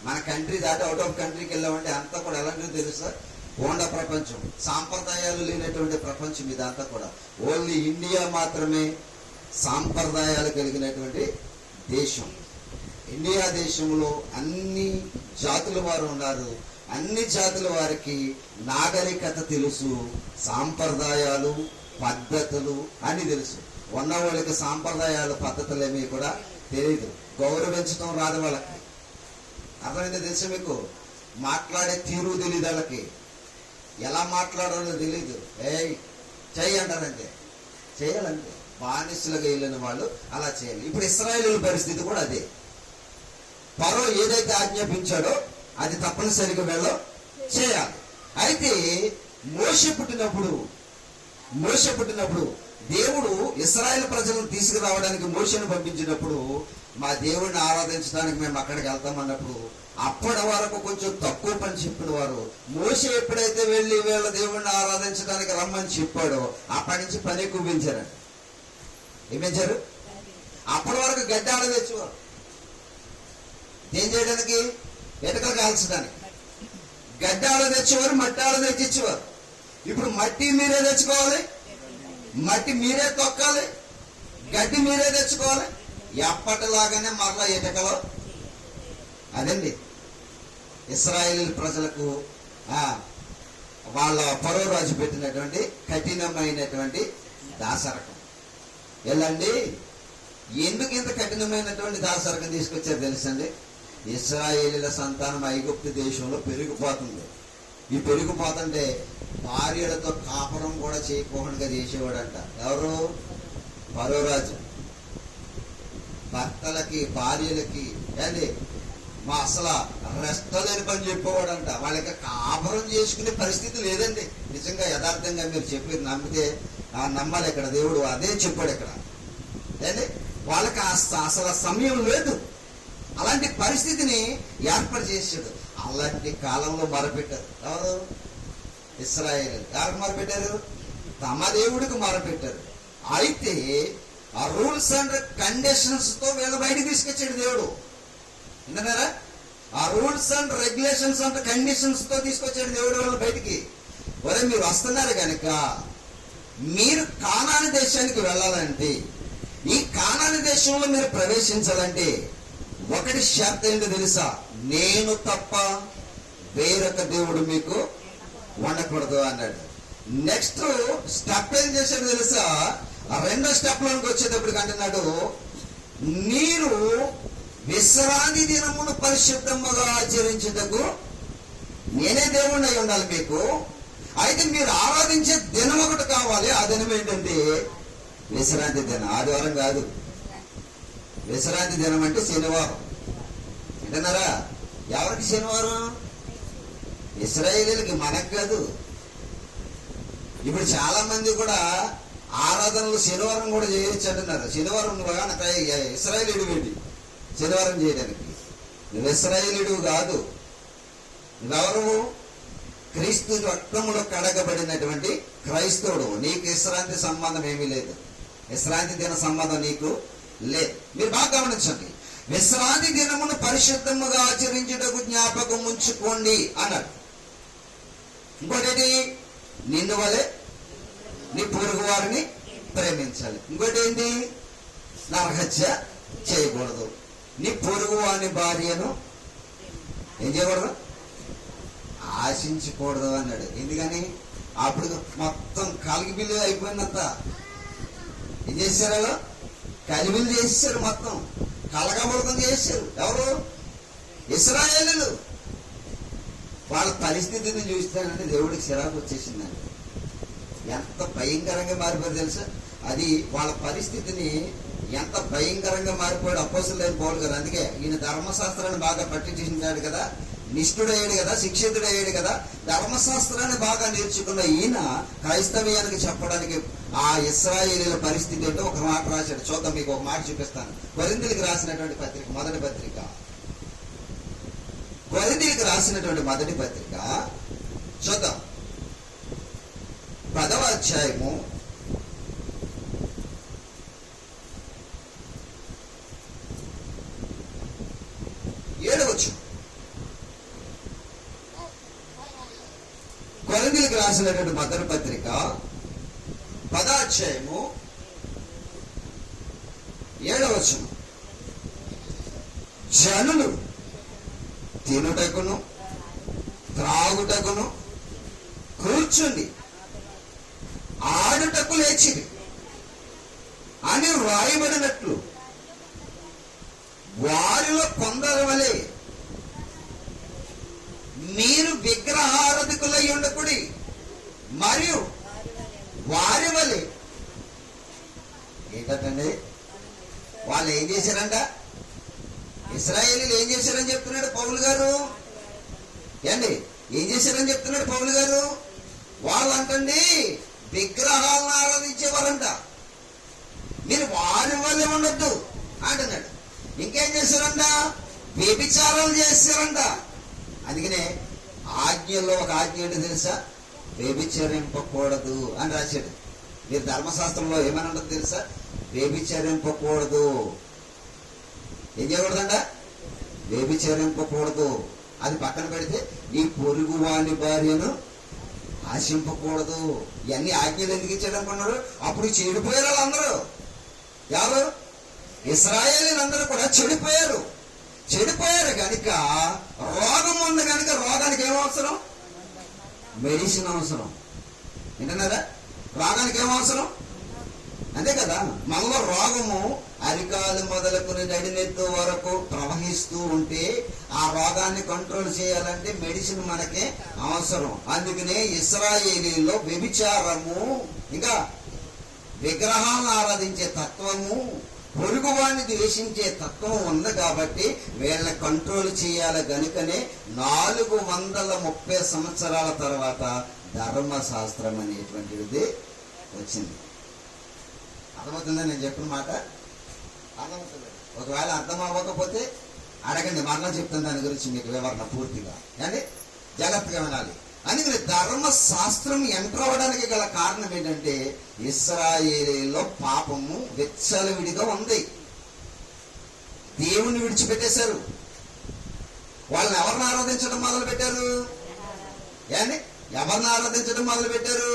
[SPEAKER 1] మన కంట్రీ దాటి అవుట్ ఆఫ్ కంట్రీకి వెళ్ళామంటే అంతా కూడా ఎలాంటిదో తెలుసా? హోండా ప్రపంచం, సాంప్రదాయాలు లేనటువంటి ప్రపంచం ఇదంతా కూడా. ఓన్లీ ఇండియా మాత్రమే సాంప్రదాయాలు కలిగినటువంటి దేశం. ఇండియా దేశంలో అన్ని జాతుల వారు ఉన్నారు. అన్ని జాతుల వారికి నాగరికత తెలుసు, సాంప్రదాయాలు పద్ధతులు అని తెలుసు. ఉన్న వాళ్ళకి సాంప్రదాయాలు పద్ధతులు ఏమీ కూడా తెలియదు. గౌరవించడం రాదు వాళ్ళకి. అర్థమైందో తెలుసు మీకు? మాట్లాడే తీరు తెలియదు వాళ్ళకి, ఎలా మాట్లాడాలో తెలియదు. చెయ్యి అంటారంటే చేయాలంటే. బానిసలుగా వెళ్ళిన వాళ్ళు అలా చేయాలి. ఇప్పుడు ఇశ్రాయేలు పరిస్థితి కూడా అదే. ఫరో ఏదైతే ఆజ్ఞాపించాడో అది తప్పనిసరిగా వీళ్ళు చేయాలి. అయితే మోషే పుట్టినప్పుడు దేవుడు ఇశ్రాయేల్ ప్రజలను తీసుకురావడానికి మోషేను పంపించినప్పుడు మా దేవుడిని ఆరాధించడానికి మేము అక్కడికి వెళ్తామన్నప్పుడు అప్పటి వరకు కొంచెం తక్కువ పని చెప్పిన వారు మోషే ఎప్పుడైతే వెళ్ళి వీళ్ళ దేవుడిని ఆరాధించడానికి రమ్మని చెప్పాడో అప్పటి నుంచి పని ఎక్కువ పెంచారండి. ఏం పెంచారు? అప్పటి వరకు గడ్డి ఆడ తెచ్చేవారు. ఏం చేయడానికి? ఎటకలు కాల్చడానికి గడ్డి ఆడ తెచ్చేవారు, మట్టి ఆడ తెచ్చిచ్చేవారు. ఇప్పుడు మట్టి మీరే తెచ్చుకోవాలి, మట్టి మీరే తొక్కాలి, గడ్డి మీరే తెచ్చుకోవాలి. ఎప్పటిలాగానే మరలా ఎటకలో అదండి ఇశ్రాయేలు ప్రజలకు వాళ్ళ ఫరో రాజు పెట్టినటువంటి కఠినమైనటువంటి దాసరకం. ఎలాండి ఎందుకు ఇంత కఠినమైనటువంటి దాసరకం తీసుకొచ్చారు తెలుసండి? ఇశ్రాయేలీల సంతానం ఐగుప్తు దేశంలో పెరిగిపోతుంది. ఈ పెరిగిపోతుంటే భార్యలతో కాపురం కూడా చేయకుండా చేసేవాడంట. ఎవరు? ఫరో రాజు. భర్తలకి భార్యలకి ఏంటి మా అసలు రెస్ట్ లేని పని చెప్పేవాడంట. వాళ్ళకి కాపురం చేసుకునే పరిస్థితి లేదండి. నిజంగా యథార్థంగా మీరు చెప్పి నమ్మితే నమ్మాలి. ఇక్కడ దేవుడు అదే చెప్పాడు ఇక్కడ. ఏంటి వాళ్ళకి అసలు సమయం లేదు. అలాంటి పరిస్థితిని ఏర్పాటు చేశాడు. అలాంటి కాలంలో మొరపెట్టారు. ఎవరు? ఇశ్రాయేలు. ఎవరికి మొరపెట్టారు? తమ దేవుడికి మొరపెట్టారు. అయితే ఆ రూల్స్ అండ్ కండిషన్స్ తో వీళ్ళ బయటికి తీసుకొచ్చాడు దేవుడు. విన్నారా? ఆ rules and regulations and conditions తో తీసుకొచ్చాడు దేవుడు వాళ్ళ బయటికి. ఒరే మీరు వస్తున్నారు కనుక మీరు కానాను దేశానికి వెళ్ళాలంటే, ఈ కానాను దేశంలో మీరు ప్రవేశించాలంటే ఒకటి షరత్ ఏంటో తెలుసా? నేను తప్ప వేరొక దేవుడు మీకు ఉండకూడదు అన్నాడు. నెక్స్ట్ స్టెప్ ఏం చేశాడు తెలుసా? రెండో స్టెప్ లోనికి వచ్చేటప్పటికి అంటున్నాడు, మీరు విశ్రాంతి దినమును పరిశుద్ధముగా ఆచరించుటకు నేనే దేవుణ్ణి అయి ఉండాలి మీకు. అయితే మీరు ఆరాధించే దినం ఒకటి కావాలి. ఆ దినం ఏంటంటే విశ్రాంతి దినం. ఆదివారం కాదు. విశ్రాంతి దినం అంటే శనివారం. వింటున్నారా? ఎవరికి శనివారం? ఇశ్రాయేలీలకి, మనకు కాదు. ఇప్పుడు చాలా మంది కూడా ఆరాధనలు శనివారం కూడా చేయొచ్చు అంటున్నారు. శనివారం ఇశ్రాయేలీడు ఏంటి శనివారం చేయడానికి? నువ్వు ఇశ్రాయేలీడు కాదు. నువ్వెవరు? క్రీస్తు రక్తములో కడగబడినటువంటి క్రైస్తవుడు. నీకు విశ్రాంతి సంబంధం ఏమీ లేదు. విశ్రాంతి దిన సంబంధం నీకు లేదు. మీరు బాగా గమనించండి. విశ్రాంతి దినమును పరిశుద్ధముగా ఆచరించుటకు జ్ఞాపకం ఉంచుకోండి అన్నాడు. ఇంకోటి నిన్ను వలె నీ పొరుగు వారిని ప్రేమించాలి. ఇంకోటి ఏంటి? నరహత్య చేయకూడదు. నీ పొరుగు వాని భార్యను ఏం చేయకూడదు? ఆశించకూడదు అన్నాడు. ఎందుకని? అప్పుడు మొత్తం కలిగిబిల్లు అయిపోయినంత ఏం చేశారు? కలిబిల్లు చేసేసారు. మొత్తం కలగబోతం చేశారు. ఎవరు? ఇశ్రాయేలీయులు. వాళ్ళ పరిస్థితిని చూస్తానంటే దేవుడికి చిరాకు వచ్చేసిందండి. ఎంత భయంకరంగా మారిపోయారు తెలుసా? అది వాళ్ళ పరిస్థితిని ఎంత భయంకరంగా మారిపోయాడు అపోస్తలుడైన పౌలు గారు. అందుకే ఈయన ధర్మశాస్త్రాన్ని బాగా పట్టించేసినాడు కదా, నిష్ఠుడయ్యాడు కదా, శిక్షితుడయ్యాడు కదా. ధర్మశాస్త్రాన్ని బాగా నేర్చుకున్న ఈయన క్రైస్తవ్యానికి చెప్పడానికి ఆ ఇశ్రాయేలీల పరిస్థితి ఏంటో ఒక మాట రాశాడు. చూద్దాం, మీకు ఒక మాట చూపిస్తాను. కొరింథీయులకు రాసినటువంటి పత్రిక, మొదటి పత్రిక. కొరింథీయులకు రాసినటువంటి మొదటి పత్రిక చూద్దాం. 10వ అధ్యాయము 7వ వచనం. కొరింథీయులకు రాసినటువంటి మొదటి పత్రిక 10వ అధ్యాయము 7వ వచనం. జనులు తినుటకును త్రాగుటకును కూర్చుండి ఆడుటకు లేచిరి అని వ్రాయబడినట్లు వారిలో కొందరు వలె మీరు విగ్రహారాధకులై ఉండకుడి, మరియు వారి వలె ఏంటండి వాళ్ళు ఏం చేశారంట? ఇశ్రాయేలీలు ఏం చేశారని చెప్తున్నాడు పౌలు గారు? ఏండి ఏం చేశారని చెప్తున్నాడు పౌలు గారు? వాళ్ళంటండి విగ్రహాలను ఆరాధించేవారంట. మీరు వారి వల్లే ఉండొద్దు అంటున్నాడు. ఇంకేం చేశారంట? వ్యభిచారాలు చేశారంట. అందుకనే ఆజ్ఞల్లో ఒక ఆజ్ఞ ఏంటి తెలుసా? వ్యభిచరింపకూడదు అని రాశాడు. మీరు ధర్మశాస్త్రంలో ఏమైనా ఉండదు తెలుసా? వ్యభిచరింపకూడదు. ఏం చేయకూడదంట? వ్యభిచరింపకూడదు. అది పక్కన పెడితే నీ పొరుగు వాని భార్యను ఆశింపకూడదు. ఇవన్నీ ఆజ్ఞలు ఎందుకు ఇచ్చాడు అనుకున్నారు? అప్పుడు చెడిపోయారు వాళ్ళందరూ. ఎవరు? ఇశ్రాయేలీలందరూ కూడా చెడిపోయారు. చెడిపోయారు కనుక రోగం ఉంది కనుక రోగానికి ఏమవసరం? మెడిసిన్ అవసరం. వింటున్నారా? రోగానికి ఏమవసరం? అంతే కదా. మనలో రోగము అరికాలు మొదలుకొని నడినెత్తు వరకు ప్రవహిస్తూ ఉంటే ఆ రోగాన్ని కంట్రోల్ చేయాలంటే మెడిసిన్ మనకే అవసరం. అందుకనే ఇశ్రాయేలీలో వ్యభిచారము, ఇంకా విగ్రహాలను ఆరాధించే తత్వము, పొరుగువాన్ని ద్వేషించే తత్వం ఉంది కాబట్టి వీళ్ళని కంట్రోల్ చేయాలి. గనుకనే 430 సంవత్సరాల తర్వాత ధర్మశాస్త్రం అనేటువంటిది వచ్చింది. అర్థమవుతుందా నేను చెప్పిన మాట? అర్థమవుతుంది. ఒకవేళ అర్థం అవ్వకపోతే అడగండి, మరలా చెప్తాను దాని గురించి మీకు వివరణ పూర్తిగా. కానీ జాగ్రత్తగా వినాలి. అందుకని ధర్మశాస్త్రం ఎంటర్ అవ్వడానికి గల కారణం ఏంటంటే ఇశ్రాయేలీలో పాపము విచ్చలవిడిగా ఉంది. దేవుణ్ణి విడిచిపెట్టేశారు. వాళ్ళని ఎవరిని ఆరాధించడం మొదలు పెట్టారు? ఏండి ఎవరిని ఆరాధించడం మొదలు పెట్టారు?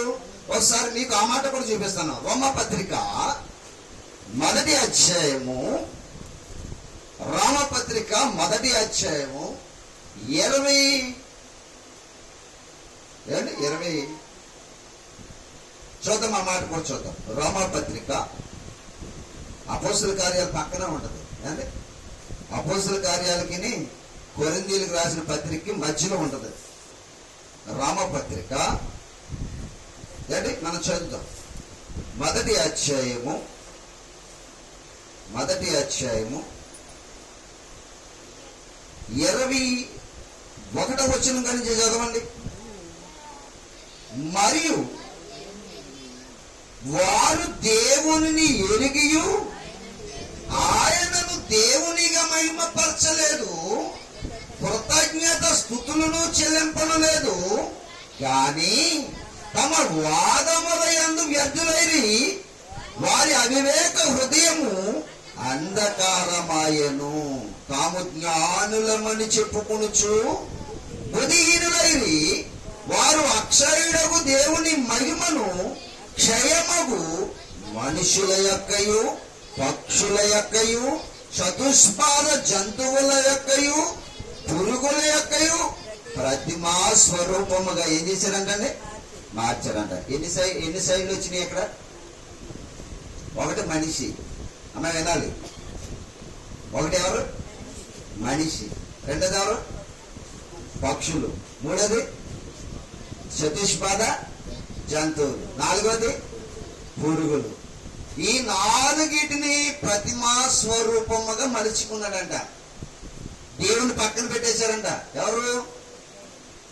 [SPEAKER 1] ఒకసారి మీకు ఆ మాట కూడా చూపిస్తాను. రోమపత్రిక 1వ అధ్యాయము, రోమపత్రిక 1వ అధ్యాయము 20 చూద్దాం. ఆ మాట కూడా చూద్దాం. రోమపత్రిక అపోస్తుల కార్యాలు పక్కన ఉంటది. అంటే అపోస్తుల కార్యాలకి కొరింథీయులకు రాసిన పత్రికకి మధ్యలో ఉంటది రోమపత్రిక. అంటే మనం చదువుతాం. 1వ అధ్యాయము 21వ వచనం కానీ చదవండి. మరియు వారు దేవునిని ఎరిగియు ఆయనను దేవునిగా మహిమపరచలేదు, కృతజ్ఞత స్తుతులను చెల్లింపనలేదు, కానీ తమ వాదముల యందు వ్యర్థులైరి వారి అవివేక హృదయము అంధకారమాయను. తాము జ్ఞానులమని చెప్పుకొనుచు బుద్ధిహీనులైరి వారు అక్షయుడగు దేవుని మహిమను క్షయమగు మనుషుల యొక్కయు పక్షుల యొక్కయు చతుష్పాద జంతువుల యొక్కయు పురుగుల యొక్కయు ప్రతిమా స్వరూపముగా ఏం చేశారంటే మార్చారంట. ఎన్ని సైడ్లు వచ్చినాయి ఇక్కడ? ఒకటి మనిషి. అమ్మ వినాలి. ఒకటి ఎవరు? మనిషి. రెండోది ఎవరు? పక్షులు. మూడోది చతుష్పాద జంతువులు. నాలుగోది పురుగులు. ఈ 4టిని ప్రతిమా స్వరూపముగా మలుచుకున్నాడంట. దేవుని పక్కన పెట్టేశారంట. ఎవరు?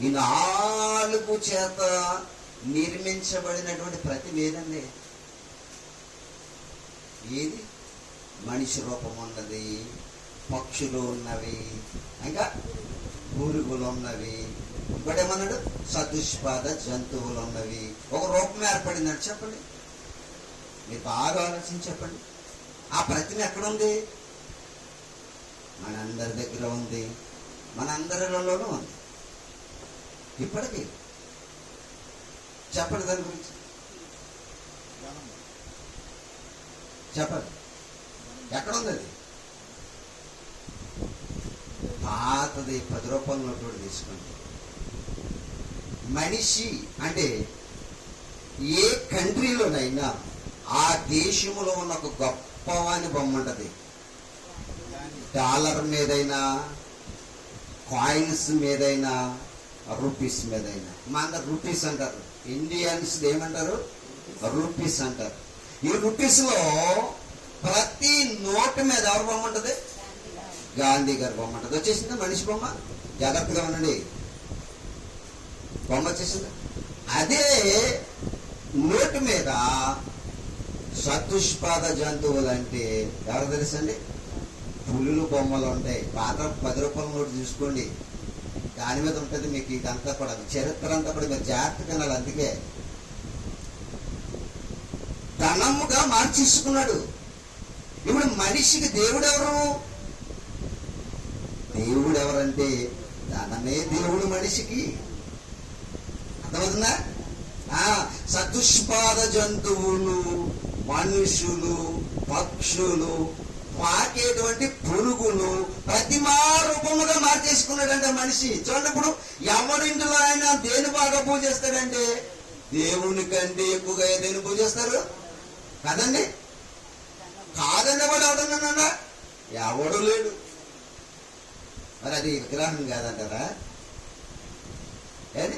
[SPEAKER 1] ఈ 4 చేత నిర్మించబడినటువంటి ప్రతిమ ఏదండి? ఏది? మనిషి రూపం ఉన్నది, పక్షులు ఉన్నవి, ఇంకా పురుగులు ఉన్నవి, ఇంకోటేమన్నాడు? చతుష్పాద జంతువులు ఉన్నవి. ఒక రూపం ఏర్పడిందండి. చెప్పండి, మీరు బాగా ఆలోచించి చెప్పండి. ఆ ప్రతిమ ఎక్కడుంది? మనందరి దగ్గర ఉంది, మనందరిలోనూ ఉంది. ఇప్పటికీ చెప్పండి దాని గురించి. చెప్పండి, ఎక్కడుంది అది? పాతది 10 రూపాయల నోటు కూడా తీసుకోండి. మనిషి అంటే ఏ కంట్రీలోనైనా ఆ దేశంలో ఉన్న ఒక గొప్పవాని బొమ్మ ఉంటుంది. డాలర్ మీదైనా, కాయిన్స్ మీదైనా, రూపీస్ మీదైనా. మన రూపీస్ అంటారు, ఇండియన్స్ ఏమంటారు? రూపీస్ అంటారు. ఈ రూపీస్ లో ప్రతి నోటు మీద ఎవరు బొమ్మ ఉంటుంది? గాంధీ గారి బొమ్మ ఉంటుంది. వచ్చేసిందా మనిషి బొమ్మ? జాగ్రత్తగా ఉండండి, బొమ్మ వచ్చేసిందా? అదే నోటు మీద చతుష్పాద జంతువులు అంటే ఎవరు తెలుసండి? పులులు బొమ్మలు ఉంటాయి. పాత 10 రూపాయల నోటు చూసుకోండి, దాని మీద ఉంటుంది మీకు ఇదంతా కూడా, చరిత్ర అంతా కూడా మీరు జాగ్రత్తగా వినాలి. అందుకే ధనముగా మార్చేసుకున్నాడు. ఇప్పుడు మనిషికి దేవుడు ఎవరు? దేవుడు ఎవరంటే ధనమే దేవుడు మనిషికి. అర్థమవుతుందా? చతుష్పాద జంతువులు, మనుషులు, పక్షులు, పాకేటువంటి పురుగులు ప్రతిమా రూపముగా మార్చేసుకున్నాడంటే మనిషి. చూడండి, ఇప్పుడు ఎవరింటిలో ఆయన దేని బాగా పూజిస్తాడంటే దేవుని కంటే ఎక్కువగా దేని పూజిస్తారు కదండి? కాదండి వాడు ఎవడన్నా ఎవడు లేడు. మరి అది విగ్రహం కాదంటారా? ఏది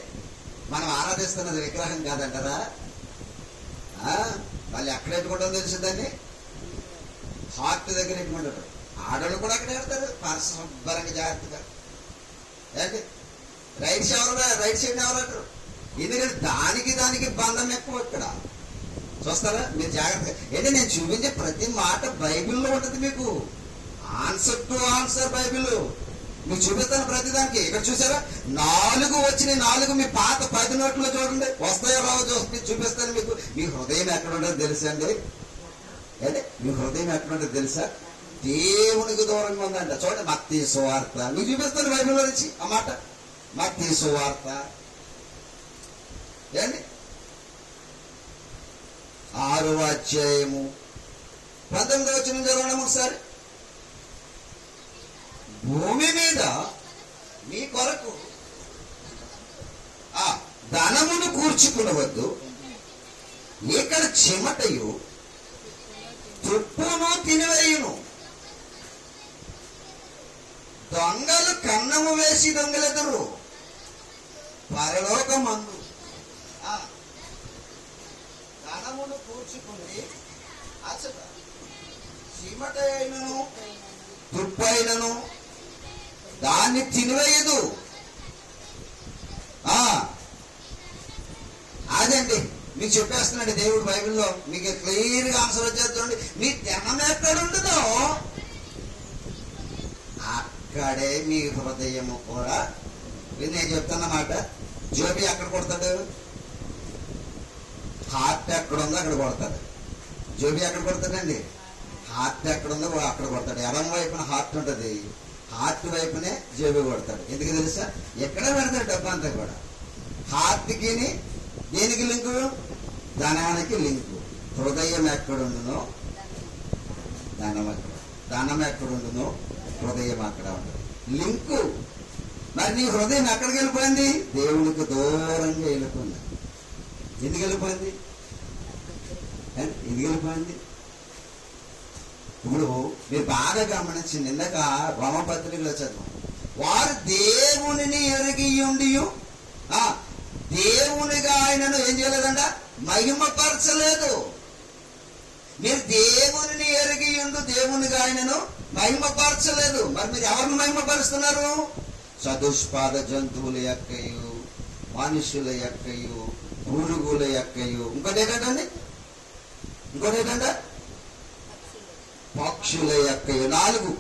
[SPEAKER 1] మనం ఆరాధిస్తున్నది విగ్రహం కాదంటారా? మళ్ళీ ఎక్కడ ఎట్టుకుంటాం తెలిసిందని హార్ట్ దగ్గర ఎట్టుకుంటారు. ఆడవాళ్ళు కూడా అక్కడ ఆడతారు పరిశుభ్రంగా జాగ్రత్తగా. ఏంటి రైట్ సైడ్ ఎవరంటారు? ఎందుకంటే దానికి బంధం ఎక్కువ ఇక్కడ. చూస్తారా మీరు జాగ్రత్తగా? ఏంటి నేను చూపించే ప్రతి మాట బైబిల్లో ఉంటుంది. మీకు ఆన్సర్ టు ఆన్సర్ బైబిల్ మీకు చూపిస్తాను ప్రతిదానికి. ఇక్కడ చూసారా 4 వచ్చినాయి. 4 మీ పాత 10 నోట్లో చూడండి, వస్తాయో రావో చూపిస్తాను మీకు. మీ హృదయం ఎక్కడ ఉండదు తెలుసా అండి? అంటే మీ హృదయం ఎక్కడ ఉండదు తెలుసా? దేవునికి దూరంగా ఉందంట. చూడండి, మత్తయి సువార్త మీకు చూపిస్తాను బైబిల్లో నుంచి ఆ మాట. మత్తయి సువార్త ఏండి 6వ అధ్యాయము 19వ వచనం చదవండి ఒకసారి. భూమి మీద మీ కొరకు ధనమును కూర్చుకునవద్దు, ఇక్కడ చెమటయు తుప్పును తినివేయును, దొంగలు కన్నము వేసి దొంగలెదురు పరలోకమందు ధనమును కూర్చుకుంది. చెమట అయినను తుప్పు అయినను దాన్ని తినివేయదు. అదండి మీకు చెప్పేస్తున్నాడు దేవుడు బైబిల్లో. మీకు క్లియర్ గా ఆన్సర్ వచ్చేస్తుంది. మీ ధనం ఎక్కడుంటుందో అక్కడే మీ హృదయము కూడా. నేను చెప్తున్నమాట, జోబి ఎక్కడ కొడతాడు? హార్ట్ ఎక్కడుందో అక్కడ కొడతాడు. జోబి ఎక్కడ కొడతాడండి? హార్ట్ ఎక్కడుందో అక్కడ కొడతాడు. ఎడం వైపున హార్ట్ ఉంటుంది, హార్ట్ వైపునే జేబు కొడతాడు. ఎందుకు తెలుసా? ఎక్కడ పెడతాడు డబ్బు అంతా కూడా. హార్ట్కి దేనికి లింకు? ధనానికి లింకు. హృదయం ఎక్కడుండునో ధనం ఎక్కడుండునో హృదయం అక్కడ ఉండదు. లింకు. మరి నీ హృదయం ఎక్కడికి వెళ్ళిపోయింది? దేవునికి దూరంగా వెళ్ళిపోయింది. ఎందుకు వెళ్ళిపోయింది? ఇప్పుడు మీరు బాగా గమనించింది, ఇందాక రోమపత్రికలో చదువు, వారు దేవునిని ఎరిగి ఉండి దేవునిగా ఆయనను ఏం చేయలేదంట? మహిమపరచలేదు. మీరు దేవునిని ఎరిగి ఉండు దేవునిగా ఆయనను మహిమపరచలేదు. మరి మీరు ఎవరిని మహిమపరుస్తున్నారు? చతుష్పాద జంతువుల యొక్కయు, మనుషుల యొక్కయు, పురుగుల యొక్కయు, ఇంకోటి ఏంటండి? పక్షుల యొక్కయు. 4.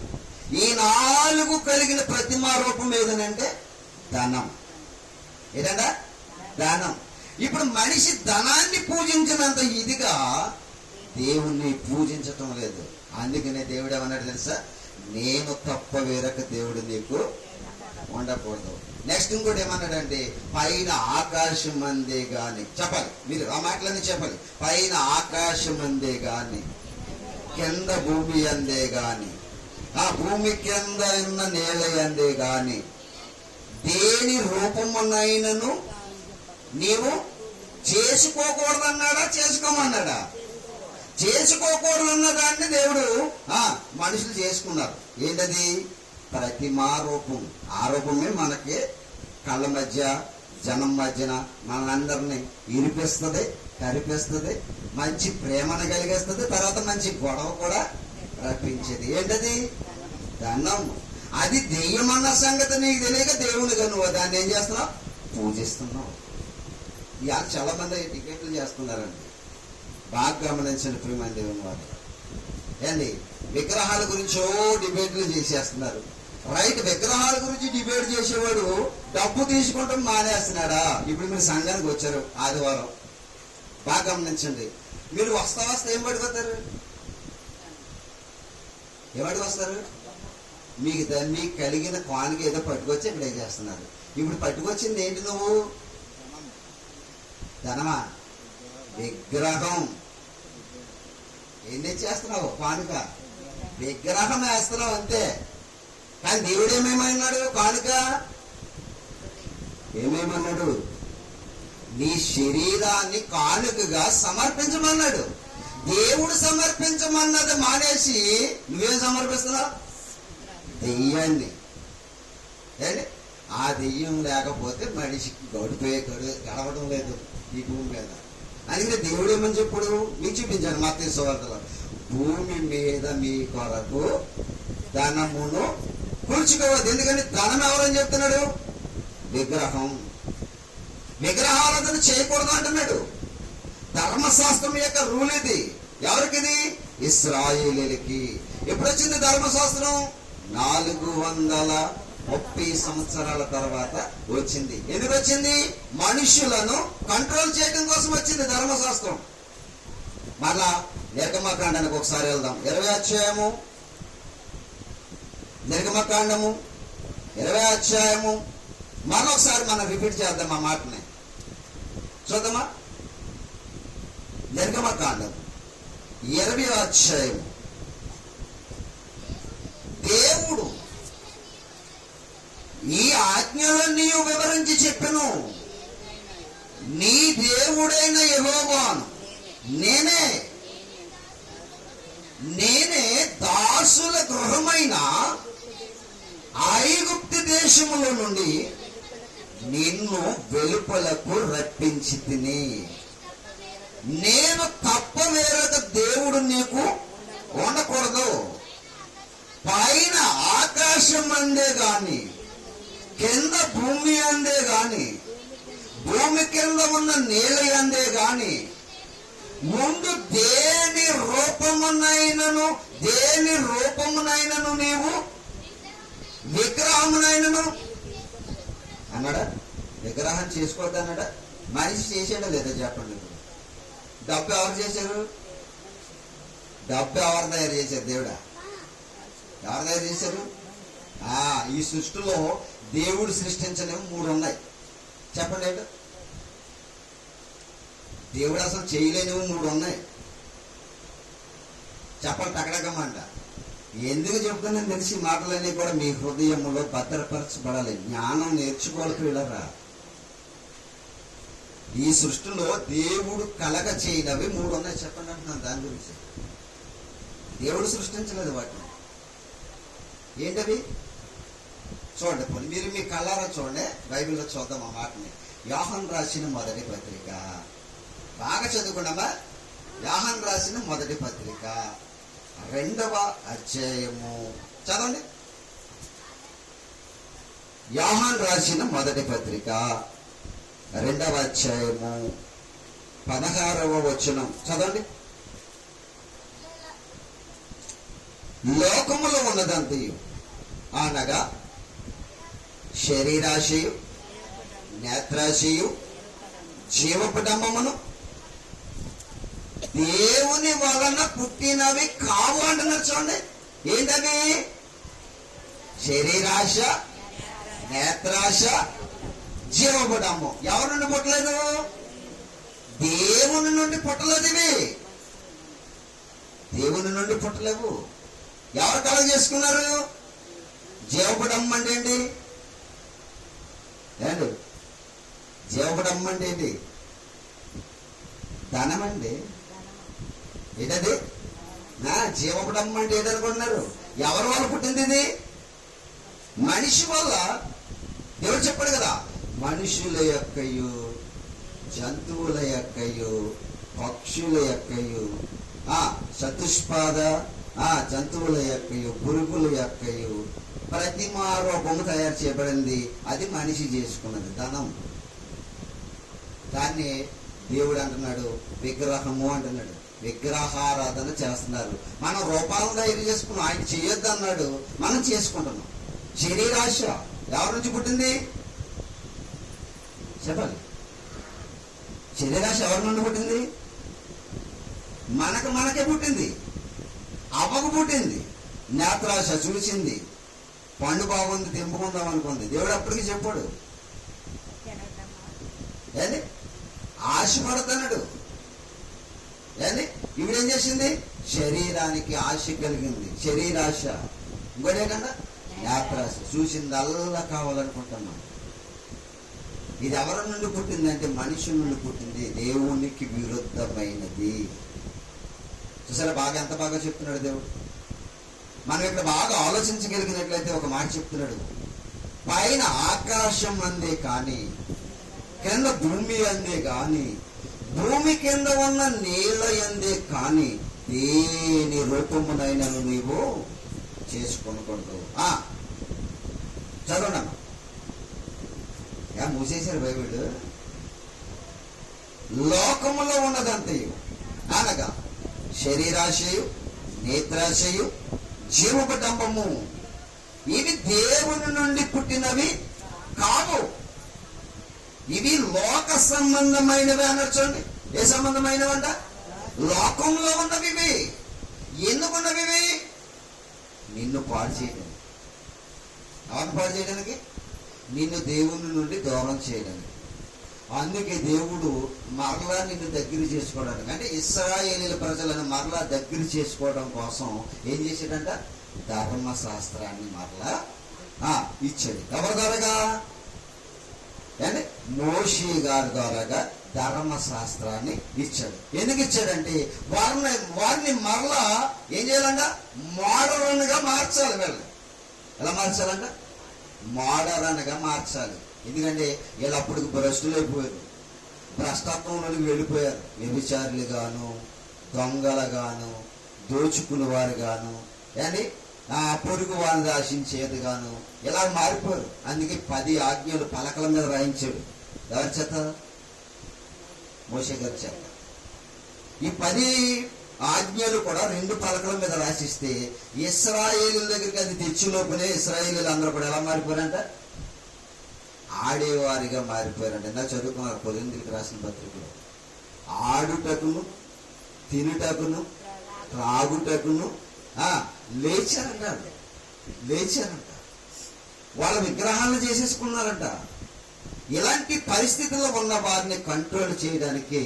[SPEAKER 1] ఈ 4 కలిగిన ప్రతిమా రూపం ఏదనంటే ధనం. ఏదంట? ధనం. ఇప్పుడు మనిషి ధనాన్ని పూజించినంత ఇదిగా దేవుణ్ణి పూజించటం లేదు. అందుకనే దేవుడు ఏమన్నాడు తెలుసా? నేను తప్ప వేరొక దేవుడు నీకు ఉండకూడదు. నెక్స్ట్ ఇంకోటి ఏమన్నాడంటే, పైన ఆకాశం అందే గాని, చెప్పాలి మీరు ఆ మాటలన్నీ చెప్పాలి. పైన ఆకాశం అందే గాని, కింద భూమి అందే గాని, ఆ భూమి కింద ఉన్న నేల అందే గాని, దేని రూపమునైనను నీవు చేసుకోకూడదన్నాడా? చేసుకోమన్నాడా? చేసుకోకూడదన్న దాన్ని దేవుడు మనుషులు చేసుకున్నారు. ఏంటది? ప్రతిమా రూపం. ఆ రూపమే మనకి కళ్ళ మధ్య జనం మధ్యన మనందరినీ ఇరిపిస్తుంది, కరిపిస్తుంది, మంచి ప్రేమను కలిగిస్తుంది, తర్వాత మంచి గొడవ కూడా రప్పించేది. ఏంటది? ధనం. అది దెయ్యం అన్న సంగతి నీకు తెలియక దేవునిగా నువ్వు దాన్ని ఏం చేస్తున్నావు? పూజిస్తున్నావు. ఇవాళ చాలా మంది టికెట్లు చేస్తున్నారండి. బాగా గమనించండి ప్రియమైన దేవుని వారు. ఏండి విగ్రహాల గురించో డిబేట్లు చేసేస్తున్నారు. రైట్, విగ్రహాల గురించి డిబేట్ చేసేవాడు డబ్బు తీసుకుంటాం మానేస్తున్నాడా? ఇప్పుడు మీరు సంఘానికి వచ్చారు ఆదివారం, బాగా గమనించండి. మీరు వస్తా ఏం పట్టుకొస్తారు? ఏమడికి వస్తారు? మీకు కలిగిన కానుక ఏదో పట్టుకొచ్చి ఇక్కడ ఏం చేస్తున్నారు? ఇప్పుడు పట్టుకొచ్చింది ఏంటి? నువ్వు ధనమా? విగ్రహం. ఏం తెచ్చేస్తున్నావు? కానుక. విగ్రహం వేస్తున్నావు అంతే. కానీ దేవుడు ఏమేమన్నాడు? కానుక ఏమేమన్నాడు? నీ శరీరాన్ని కానుకగా సమర్పించమన్నాడు. దేవుడు సమర్పించమన్నది మానేసి నువ్వేం సమర్పిస్తున్నావు? దెయ్యాన్ని. ఆ దెయ్యం లేకపోతే మనిషికి గడవడం లేదు ఈ భూమి మీద. అందుకే దేవుడు ఏమని చెప్పుడు మీకు చూపించాను మత్తయి సువార్తలో, భూమి మీద మీ కొరకు ధనమును కూర్చుకోవద్దు. ఎందుకని ధనం ఎవరని చెప్తున్నాడు? విగ్రహం. విగ్రహారాధన చేయకూడదు అంటున్నాడు. ధర్మశాస్త్రం యొక్క రూల్ ఇది. ఎవరికిది? ఇశ్రాయేలీయులకి. ఎప్పుడు వచ్చింది ధర్మశాస్త్రం? 430 సంవత్సరాల తర్వాత వచ్చింది. ఎందుకు వచ్చింది? మనుషులను కంట్రోల్ చేయడం కోసం వచ్చింది ధర్మశాస్త్రం. మరలా నిర్గమకాండానికి ఒకసారి వెళ్దాం. 20వ అధ్యాయము, నిర్గమకాండము 20వ అధ్యాయము. మరొకసారి మనం రిపీట్ చేద్దాం ఆ మాటని. చూద్దామా? నిర్గమకాండం 20వ అధ్యాయం. దేవుడు ఈ ఆజ్ఞలన్నీ వివరించి చెప్పెను. నీ దేవుడైన యెహోవాను నేనే దాసుల గృహమైన ఐగుప్తు దేశములో నుండి నిన్ను వెలుపలకు రప్పించి తిని, నేను తప్ప వేరొక దేవుడు నీకు ఉండకూడదు. పైన ఆకాశం అందే గాని కింద భూమి అందే గాని భూమి కింద ఉన్న నీళ్ళ అందే గాని ముందు దేని రూపమునైనను నీవు విగ్రహమునైనను అన్నాడా? విగ్రహం చేసుకోవద్దు అన్నాడా? మనిషి చేసాడా లేదా చెప్పండి. డబ్బు ఎవరు చేశారు? డబ్బు ఎవరు తయారు చేశారు? దేవుడా? ఎవరు తయారు చేశారు? ఈ సృష్టిలో దేవుడు సృష్టించలేము 3 ఉన్నాయి. చెప్పండి ఏంటో. దేవుడు అసలు చేయలేనివి 3 ఉన్నాయి. చెప్పండి టకటకమంట. ఎందుకు చెప్తానని తెలిసి మాటలన్నీ కూడా మీ హృదయంలో భద్రపరచబడాలి. జ్ఞానం నేర్చుకోవాలి పిల్లరా. ఈ సృష్టిలో దేవుడు కలగ చేయనవి 3 ఉన్నాయి. చెప్పండి అంటున్నాను దాని గురించి. దేవుడు సృష్టించలేదు వాటిని. ఏంటవి? చూడండి, మీరు మీ కళ్ళారా చూడండి. బైబిల్లో చూద్దాం ఆ మాటని. యోహాను రాసిన మొదటి పత్రిక. బాగా చదువుకున్నామా? యోహాను రాసిన మొదటి పత్రిక 2వ అధ్యాయము చదవండి. యోహాను రాసిన మొదటి పత్రిక 2వ అధ్యాయము 16వ వచనం చదవండి. లోకములో ఉన్నదంతయు అనగా శరీరాశయు, నేత్రాశయు, జీవపడంబమును దేవుని వలన పుట్టినవి కావు అంటున్నారు. చూడండి, ఏంటవి? శరీరాశ, నేత్రాశ, జీవపడంబం. ఎవరి నుండి పుట్టలేదు? దేవుని నుండి పుట్టలేదు. ఇవి దేవుని నుండి పుట్టలేవు. ఎవరు కలగ చేసుకున్నారు? జీవపడంబం అంటే ఏంటి? జీవపడంబం అంటే ఏంటి? ధనం అండి. ఏంటది? జీవపడంబం అంటే ఏదనుకుంటున్నారు? ఎవరి వల్ల పుట్టింది ఇది? మనిషి వల్ల. దేవుడు చెప్పాడు కదా, మనుషుల యొక్కయు, జంతువుల యొక్కయు, పక్షుల యొక్కయు, చతుష్పాద జంతువుల యొక్కయు పురుగుల యొక్కయు ప్రతిమా రూపము తయారు చేయబడింది. అది మనిషి చేసుకున్నది ధనం. దాన్ని దేవుడు అంటున్నాడు విగ్రహము అంటున్నాడు. విగ్రహారాధన చేస్తున్నారు. మనం రూపాలను తయారు చేసుకున్నాం, ఆయన చేయొద్దు అన్నాడు, మనం చేసుకుంటున్నాం. శరీరాశ ఎవరి నుంచి పుట్టింది చెప్పాలి? శరీరాశ ఎవరి నుండి పుట్టింది? మనకే పుట్టింది. అవ్వకు పుట్టింది. నేత్రాశ చూసింది, పండు బాగుంది తెంపుకుందాం అనుకుంది. దేవుడు అప్పటికి చెప్పాడు ఏంది ఆశపడతాడు ఏంది. ఇవిడేం చేసింది? శరీరానికి ఆశ కలిగింది, శరీరాశ. ఇంకోటేటంట నేత్రాశ, చూసిందల్లా కావాలనుకుంటున్నాం. ఇది ఎవరి నుండి పుట్టిందంటే మనిషి నుండి పుట్టింది, దేవునికి విరుద్ధమైనది. చూసారా బాగా ఎంత బాగా చెప్తున్నాడు దేవుడు. మనం ఇక్కడ బాగా ఆలోచించగలిగినట్లయితే ఒక మాట చెప్తున్నాడు, పైన ఆకాశం అందే కానీ కింద భూమి అందే కానీ భూమి కింద ఉన్న నీళ్ళ అందే కానీ దేని రూపమునైనను నీవు చేసుకొనకూడదు. చదవండి అన్న. మూసేశారు బైబిల్. లోకములో ఉన్నదంతయు అనగా శరీరాశయు నేత్రాశయు జీవపటంబము ఇవి దేవుని నుండి పుట్టినవి కావు, ఇవి లోక సంబంధమైనవి అనర్చండి. ఏ సంబంధమైనవంట? లోకంలో ఉన్నవి. ఇవి ఎందుకున్నవి? ఇవి నిన్ను పాడు చేయడానికి. ఎవరిని పాడు చేయడానికి? నిన్ను దేవుని నుండి దూరం చేయడానికి. అందుకే దేవుడు మరలా నిన్ను దగ్గర చేసుకోవడానికి, అంటే ఇశ్రాయేలీల ప్రజలను మరలా దగ్గర చేసుకోవడం కోసం ఏం చేశాడంట? ధర్మశాస్త్రాన్ని మరలా ఇచ్చాడు. ఎవరి ద్వారాగా? అంటే మోషే గారి ద్వారాగా ధర్మశాస్త్రాన్ని ఇచ్చాడు. ఎందుకు ఇచ్చాడంటే వారిని మరలా ఏం చేయాలంట? మోడర్న్ గా మార్చాలి. వీళ్ళని ఎలా మార్చాలంట? మోడర్న్ గా మార్చాలి. ఎందుకంటే వీళ్ళు అప్పటికి భ్రష్టులు అయిపోయారు, భ్రష్టత్వంలోకి వెళ్ళిపోయారు. వ్యభిచారులు గాను, దొంగలు గాను, దోచుకునే వారు గాను, అని పొరుగు వారిని ఆశించేది గాను ఇలా మారిపోయారు. అందుకే 10 ఆజ్ఞలు పలకల మీద రాయించాడు. ఎవరి చేత? మోషే గారి చేత. ఈ 10 ఆజ్ఞలు కూడా 2 పలకల మీద రాసిస్తే ఇశ్రాయేలీల దగ్గరికి అది తెచ్చి లోపలే ఇశ్రాయేలీలు అందరూ కూడా ఎలా మారిపోయారంట? ఆడేవారిగా మారిపోయారంట. ఇందాక చదువుకున్నారు కొరింథీయులకు రాసిన పత్రికలో. ఆడుటకును తినుటకును త్రాగుటకును లేచారంట. వాళ్ళ విగ్రహాలను చేసేసుకున్నారంట. ఇలాంటి పరిస్థితుల్లో ఉన్న వారిని కంట్రోల్ చేయడానికి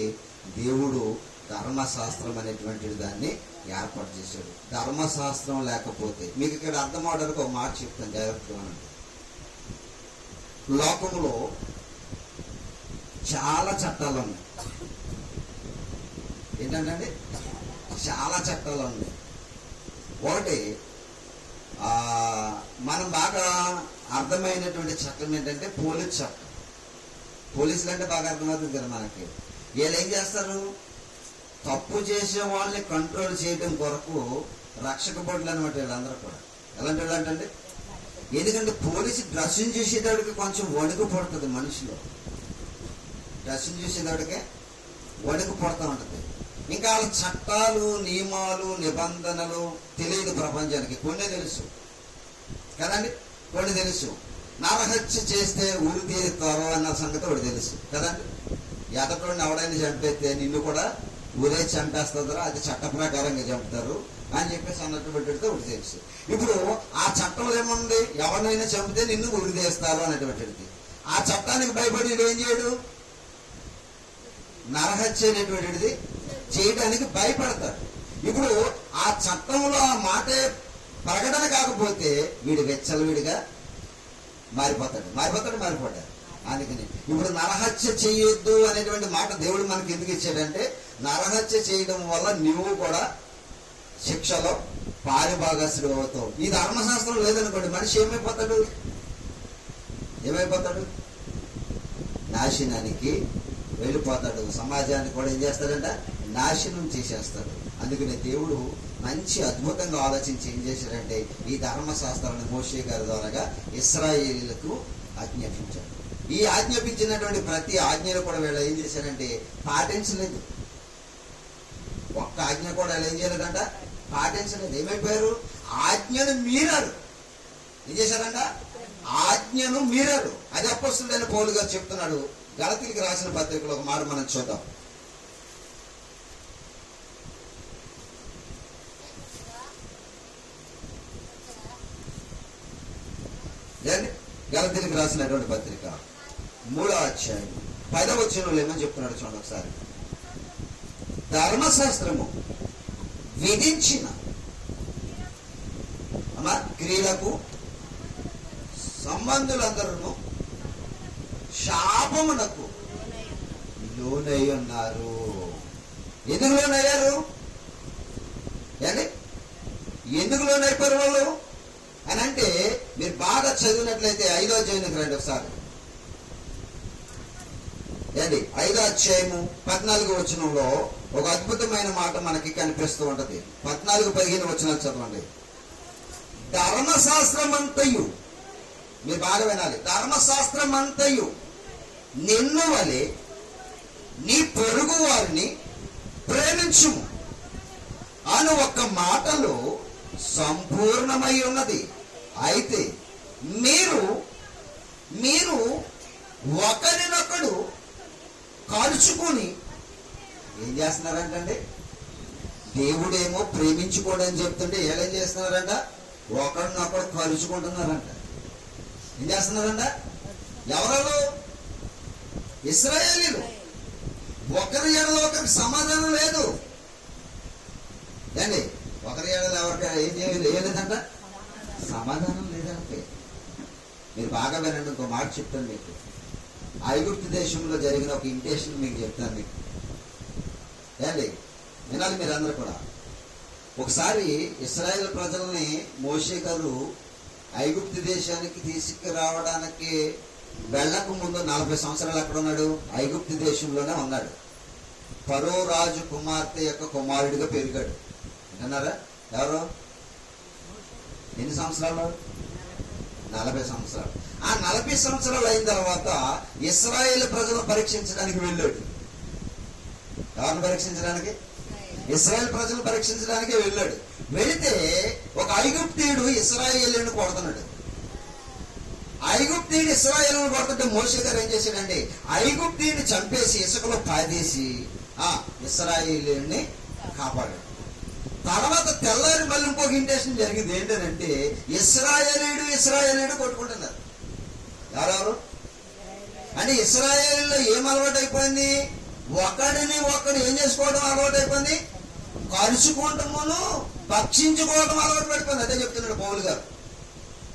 [SPEAKER 1] దేవుడు ధర్మశాస్త్రం అనేటువంటి దాన్ని ఏర్పాటు చేశాడు. ధర్మశాస్త్రం లేకపోతే మీకు ఇక్కడ అర్థం అవడానికి ఒక మాట చెప్తాను జాగ్రత్తగా. లోకంలో చాలా చట్టాలు ఉన్నాయి. ఏంటంటే చాలా చట్టాలు ఉన్నాయి. ఒకటి మనం బాగా అర్థమైనటువంటి చట్టం ఏంటంటే పోలీస్ చట్టం. పోలీసులు అంటే బాగా అర్థమవుతుంది కదా మనకి. వీళ్ళు ఏం చేస్తారు? తప్పు చేసే వాళ్ళని కంట్రోల్ చేయడం కొరకు రక్షక భటులు అనమాట వీళ్ళందరూ కూడా. ఎలాంటి వాళ్ళు అంటే, ఎందుకంటే పోలీసు డ్రెస్సును చూసేటోడికి కొంచెం వణుకు పడుతుంది మనిషిలో. డ్రెస్సును చూసేటోడికే వణుకు పడుతూ ఉంటుంది. ఇంకా వాళ్ళ చట్టాలు నియమాలు నిబంధనలు తెలియదు ప్రపంచానికి. కొన్ని తెలుసు కదండి, కొన్ని తెలుసు. నరహత్య చేస్తే ఉరి తీరుతారు అన్న సంగతి ఒకటి తెలుసు కదండి. ఎదటోడిని ఎవడైనా చంపేస్తే నిన్ను కూడా ఊరే చంపేస్తుందో అది చట్ట ప్రకారంగా చంపుతారు అని చెప్పేసి అన్నట్టు పెట్టితే ఒకటి తెలుసు. ఇప్పుడు ఆ చట్టంలో ఏముంది? ఎవరినైనా చంపితే నిన్ను ఉరి తీస్తారు అనేటువంటిది. ఆ చట్టానికి భయపడి ఏం చేయడు? నరహత్య అనేటువంటిది చేయడానికి భయపడతాడు. ఇప్పుడు ఆ చట్టంలో ఆ మాటే ప్రకటన కాకపోతే వీడు వెచ్చలవిడిగా మారిపోతాడు. అందుకని ఇప్పుడు నరహత్య చేయొద్దు అనేటువంటి మాట దేవుడు మనకి ఎందుకు ఇచ్చాడంటే, నరహత్య చేయడం వల్ల నువ్వు కూడా శిక్షలో పారిభాగస్తుడు అవుతావు. ఈ ధర్మశాస్త్రం లేదనుకోండి, మనిషి ఏమైపోతాడు? నాశనానికి వెళ్ళిపోతాడు. సమాజాన్ని కూడా ఏం చేస్తాడంట? నాశనం చేసేస్తాడు. అందుకనే దేవుడు మంచి అద్భుతంగా ఆలోచించి ఏం చేశారంటే ఈ ధర్మశాస్త్రాన్ని మోషే గారి ద్వారాగా ఇశ్రాయేలీలకు ఆజ్ఞాపించారు. ఈ ఆజ్ఞాపించినటువంటి ప్రతి ఆజ్ఞను కూడా వీళ్ళు ఏం చేశారంటే పాటించలేదు. ఒక్క ఆజ్ఞ కూడా వీళ్ళు ఏం చేయలేదంట, పాటించలేదు. ఏమైపోయారు? ఆజ్ఞను మీరారు. ఏం చేశారంట? ఆజ్ఞను మీరారు. అది అపొస్తలుడైన పౌలు గారు చెప్తున్నాడు. గలతీయులకు రాసిన పత్రికలో ఒక మాట మనం చూద్దాం. గలతీయులకు రాసినటువంటి పత్రిక 3వ అధ్యాయం 10వ వచనంలో ఏమని చెప్తున్నాడు చూడండి ఒకసారి. ధర్మశాస్త్రము విధించిన క్రియలకు సంబంధులందరూ శాపమునకు లోనై ఉన్నారు. ఎందుకు లోనయ్యారు? ఎందుకు లోనైపోయారు వాళ్ళు అని అంటే, మీరు బాగా చదివినట్లయితే 5వ అధ్యాయానికి రండి ఒకసారి. 5వ అధ్యాయము 14వ వచనంలో ఒక అద్భుతమైన మాట మనకి కనిపిస్తూ ఉంటది. 14-15 వచనాలు చదవండి. ధర్మశాస్త్రమంతయు, మీరు బాగా వినాలి, ధర్మశాస్త్రమంతయు నిన్ను వలె నీ పొరుగు వారిని ప్రేమించుము అను ఒక్క మాటలో సంపూర్ణమై ఉన్నది. అయితే మీరు ఒకరినొకడు కాల్చుకొని ఏం చేస్తున్నారంటే, దేవుడేమో ప్రేమించుకోవడం చెప్తుంటే ఏం చేస్తున్నారంట, ఒకరినొకడు కలుచుకుంటున్నారంట. ఏం చేస్తున్నారంట? ఎవరు? ఇశ్రాయేలీలు. ఒకరి ఎడల ఒకరికి సమాధానం లేదు. ఒకరి ఎడల ఎవరికి ఏం లేదంట, సమాధానం లేదంటే. మీరు బాగా వినండి, ఇంకో మాట చెప్తాను మీకు. ఐగుప్తు దేశంలో జరిగిన ఒక ఇంటేషన్ మీకు చెప్తాను మీకు. వినాలి మీరందరూ కూడా. ఒకసారి ఇశ్రాయేల్ ప్రజల్ని మోషే గారు ఐగుప్తు దేశానికి తీసుకురావడానికి వెళ్ళక ముందు 40 సంవత్సరాలు ఎక్కడ ఉన్నాడు? ఐగుప్తు దేశంలోనే ఉన్నాడు. ఫరో రాజు కుమార్తె యొక్క కుమారుడిగా పెరిగాడు. విన్నారా? ఎవరు? ఎన్ని సంవత్సరాలు? 40 సంవత్సరాలు. ఆ 40 సంవత్సరాలు అయిన తర్వాత ఇశ్రాయేల్ ప్రజలను పరీక్షించడానికి వెళ్ళాడు. ఎవరిని పరీక్షించడానికి? ఇశ్రాయేల్ ప్రజలను పరీక్షించడానికి వెళ్ళాడు. వెళితే ఒక ఐగుప్తీయుడు ఇశ్రాయేలుని కొడుతున్నాడు. ఐగుప్తీయుడు ఇశ్రాయేలుని కొడుతుంటే మోషే గారు ఏం చేశాడంటే, ఐగుప్తీయుని చంపేసి ఇసుకలో పాదేసి ఇశ్రాయేలుని కాపాడాడు. తర్వాత తెల్లారి మళ్ళీ ఇంకొక ఇంటేషన్ జరిగింది. ఏంటంటే ఇశ్రాయేలీయుడు కొట్టుకుంటున్నారు. ఎవరెవరు అంటే ఇశ్రాయేలీలో ఏం అలవాటు అయిపోయింది? ఒకడిని ఒకడు ఏం చేసుకోవడం అలవాటు అయిపోయింది, కలుచుకోవటమును భక్షించుకోవడం అలవాటు పడిపోయింది. అదే చెప్తున్నాడు పౌలు గారు.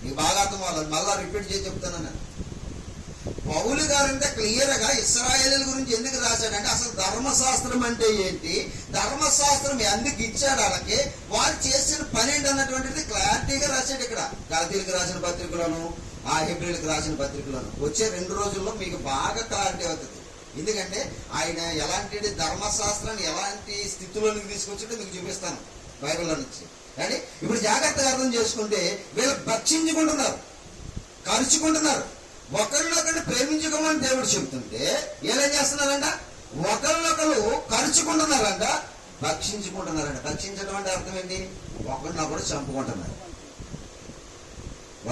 [SPEAKER 1] నీకు బాగా అర్థం అవ్వాలి, మళ్ళా రిపీట్ చేసి చెప్తాను. పౌలు గారు అంటే క్లియర్ గా ఇశ్రాయేలీల గురించి ఎందుకు రాశాడంటే, అసలు ధర్మశాస్త్రం అంటే ఏంటి, ధర్మశాస్త్రం ఎందుకు ఇచ్చాడు, అలాగే వాళ్ళు చేసిన పని ఏంటి అన్నటువంటిది క్లారిటీగా రాశాడు. ఇక్కడ గలతీయులకు రాసిన పత్రికలోను హెబ్రీయులకు రాసిన పత్రికలోను వచ్చే 2 రోజుల్లో మీకు బాగా క్లారిటీ అవుతుంది. ఎందుకంటే ఆయన ఎలాంటి ధర్మశాస్త్రాన్ని ఎలాంటి స్థితిలోనికి తీసుకొచ్చిందో మీకు చూపిస్తాను బైబిల్లో నుంచి. కానీ ఇప్పుడు జాగ్రత్తగా అర్థం చేసుకుంటే, వీళ్ళు భక్షించుకుంటున్నారు, కలుచుకుంటున్నారు. ఒకరినొకరిని ప్రేమించుకోమని దేవుడు చెబుతుంటే ఏం చేస్తున్నారంట, ఒకరినొకరు కలుచుకుంటున్నారంట, భక్షించుకుంటున్నారంట. భక్షించడం అంటే అర్థం ఏంటి? ఒకరినొకరు చంపుకుంటున్నారు.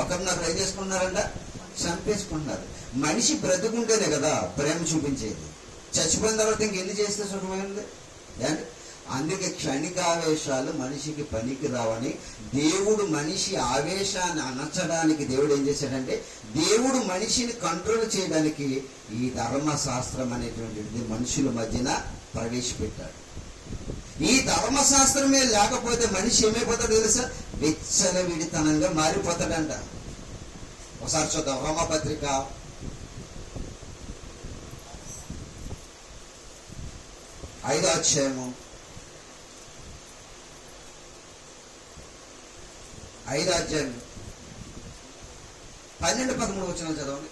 [SPEAKER 1] ఒకరినొకరు ఏం చేసుకుంటున్నారంట, చంపేసుకుంటున్నారు. మనిషి బ్రతుకుంటేనే కదా ప్రేమ చూపించేది. చచ్చిపోయిన తర్వాత ఇంకెన్ని చేస్తే సుఖమైంది? అందుకే క్షణికావేశాలు మనిషికి పనికి రావని దేవుడు మనిషి ఆవేశాన్ని అణచడానికి దేవుడు ఏం చేశాడంటే, దేవుడు మనిషిని కంట్రోల్ చేయడానికి ఈ ధర్మశాస్త్రం అనేటువంటిది మనుషుల మధ్యన ప్రవేశపెట్టాడు. ఈ ధర్మశాస్త్రమే లేకపోతే మనిషి ఏమైపోతాడు తెలుసా? విచ్చలవిడితనంగా మారిపోతాడంట. ఒకసారి చూద్దాం. రోమాపత్రిక 5వ అధ్యాయము 5వ అధ్యాయం 12-13 వచనాలు చదవండి.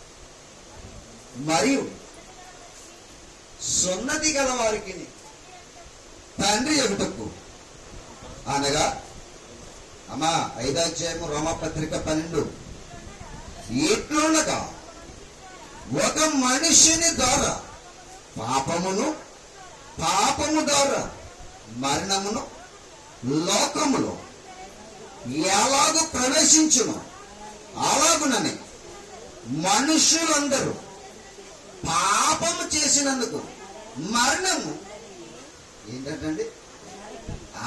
[SPEAKER 1] మరియు సున్నతి గల వారికి తండ్రి ఎగుటకు అనగా అమ్మా 5వ అధ్యాయము రోమపత్రిక 12. ఇట్లుండగా ఒక మనిషిని ద్వారా పాపము ద్వారా మరణమును లోకములో ఎలాగూ ప్రవేశించును, అలాగునని మనుషులందరూ పాపము చేసినందుకు మరణము ఏంటంటే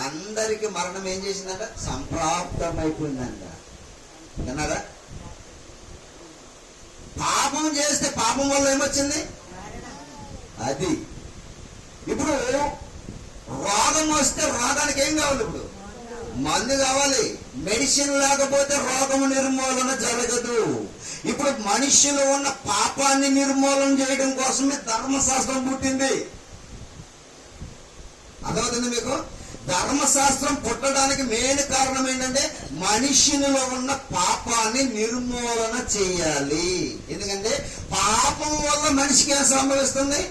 [SPEAKER 1] అందరికి మరణం ఏం చేసిందంట? సంప్రాప్తమైపోయిందంట. విన్నారా? పాపం చేస్తే పాపం వల్ల ఏమొచ్చింది? అది. ఇప్పుడు రోగం వస్తే రోగానికి ఏం కావాలి? ఇప్పుడు మందు కావాలి. మెడిసిన్ లేకపోతే రోగము నిర్మూలన జరగదు. ఇప్పుడు మనిషిలో ఉన్న పాపాన్ని నిర్మూలన చేయడం కోసమే ధర్మశాస్త్రం పుట్టింది. అర్థమవుతుంది మీకు? ధర్మశాస్త్రం పుట్టడానికి మెయిన్ కారణం ఏంటంటే మనిషిలో ఉన్న పాపాన్ని నిర్మూలన చేయాలి. ఎందుకంటే పాపం వల్ల మనిషికి ఏం సంభవిస్తుంది?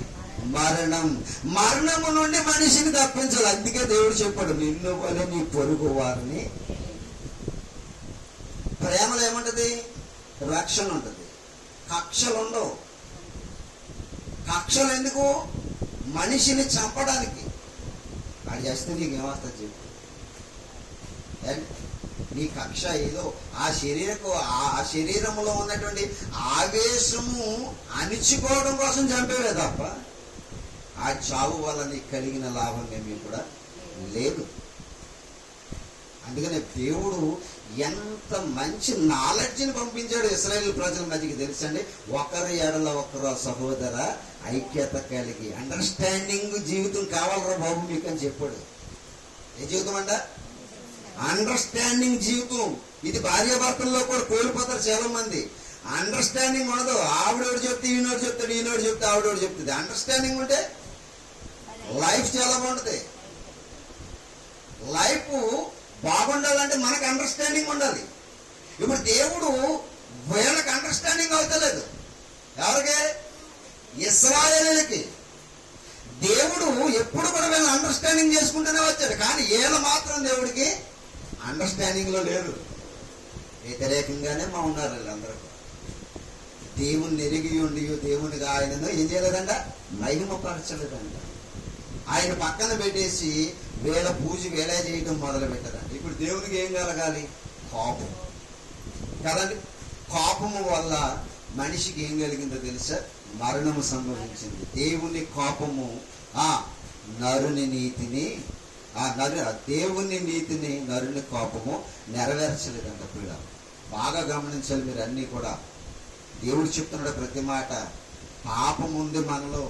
[SPEAKER 1] మరణము నుండి మనిషిని తప్పించాలి. అందుకే దేవుడు చెప్పాడు, నిన్ను వలె నీ పొరుగు వారిని. ప్రేమలో ఏముంటది? రక్షణ ఉంటది. కక్షలు ఉండవు. కక్షలు ఎందుకు? మనిషిని చంపడానికి. అది చేస్తే నీకేమొస్తుంది చెప్పు? నీ కక్ష ఏదో ఆ శరీరంలో ఉన్నటువంటి ఆవేశము అణిచుకోవడం కోసం చంపేవే తప్ప ఆ చావు వల్ల నీకు కలిగిన లాభం ఏమీ కూడా లేదు. అందుకనే దేవుడు ఎంత మంచి నాలెడ్జ్ని పంపించాడు ఇశ్రాయేలు ప్రజల మధ్యకి. తెలుసండి, ఒకరి ఎడల ఒకరు సహోదర ఐక్యత కలిగి అండర్స్టాండింగ్ జీవితం కావాలరా బాబు మీకు అని చెప్పాడు. ఏ జీవితం అంట? అండర్స్టాండింగ్ జీవితం. ఇది భార్యాభర్తల్లో కూడా కోల్పోతారు చాలా మంది. అండర్స్టాండింగ్ ఉండదు. ఆవిడోడు చెప్తే ఈయనోడు చెప్తాడు, ఈయనోడు చెప్తే ఆవిడోడు చెప్తుంది. అండర్స్టాండింగ్ ఉంటే లైఫ్ చాలా బాగుంటుంది. లైఫ్ బాగుండాలంటే మనకు అండర్స్టాండింగ్ ఉండాలి. ఇప్పుడు దేవుడు వీళ్ళకి అండర్స్టాండింగ్ అవుతలేదు. ఎవరికి? ఇశ్రాయేలీయులకి. దేవుడు ఎప్పుడు కూడా వీళ్ళని అండర్స్టాండింగ్ చేసుకుంటూనే వచ్చాడు. కానీ వీళ్ళ మాత్రం దేవుడికి అండర్స్టాండింగ్ లో లేరు. వ్యతిరేకంగానే ఉన్నారు వీళ్ళందరూ. దేవుణ్ణి ఎరిగి ఉండి దేవునికి ఆయనను ఏం చేయలేదంట? మహిమపరచలేదంట. ఆయన పక్కన పెట్టేసి వీళ్ళ పూజ వేళ చేయడం మొదలు పెట్టదండి. ఇప్పుడు దేవునికి ఏం కలగాలి? కోపం కదండి. కోపము వల్ల మనిషికి ఏం కలిగిందో తెలుసా? మరణము సంభవించింది. దేవుని కోపము నరుని నీతిని దేవుని నీతిని నరుని కోపము నెరవేర్చలేదంట. పీడ బాగా గమనించాలి మీరు అన్నీ కూడా. దేవుడు చెప్తున్నాడు ప్రతి మాట. పాపం ఉంది మనలో.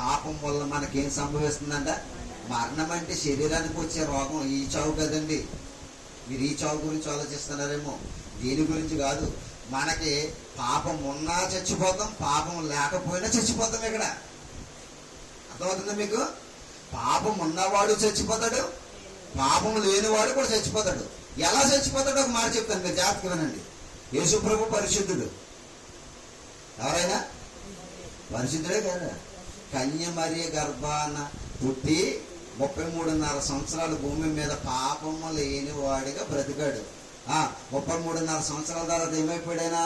[SPEAKER 1] పాపం వల్ల మనకేం సంభవిస్తుందంట? మరణం. అంటే శరీరానికి వచ్చే రోగం ఈ చావు కదండి. మీరు ఈ చావు గురించి ఆలోచిస్తున్నారేమో, దీని గురించి కాదు. మనకి పాపం ఉన్నా చచ్చిపోతాం, పాపం లేకపోయినా చచ్చిపోతాం. ఇక్కడ అర్థమవుతుందా మీకు? పాపం ఉన్నవాడు చచ్చిపోతాడు, పాపం లేనివాడు కూడా చచ్చిపోతాడు. ఎలా చచ్చిపోతాడో ఒక మాట చెప్తాను, మీరు జాగ్రత్తగా వినండి. యేసు ప్రభు పరిశుద్ధుడు. ఎవరైనా పరిశుద్ధుడే కదా. కన్య మరియ గర్భాన పుట్టి 33.5 సంవత్సరాలు భూమి మీద పాపము లేని వాడిగా బ్రతికాడు. 33.5 సంవత్సరాల తర్వాత ఏమైపోయాడైనా?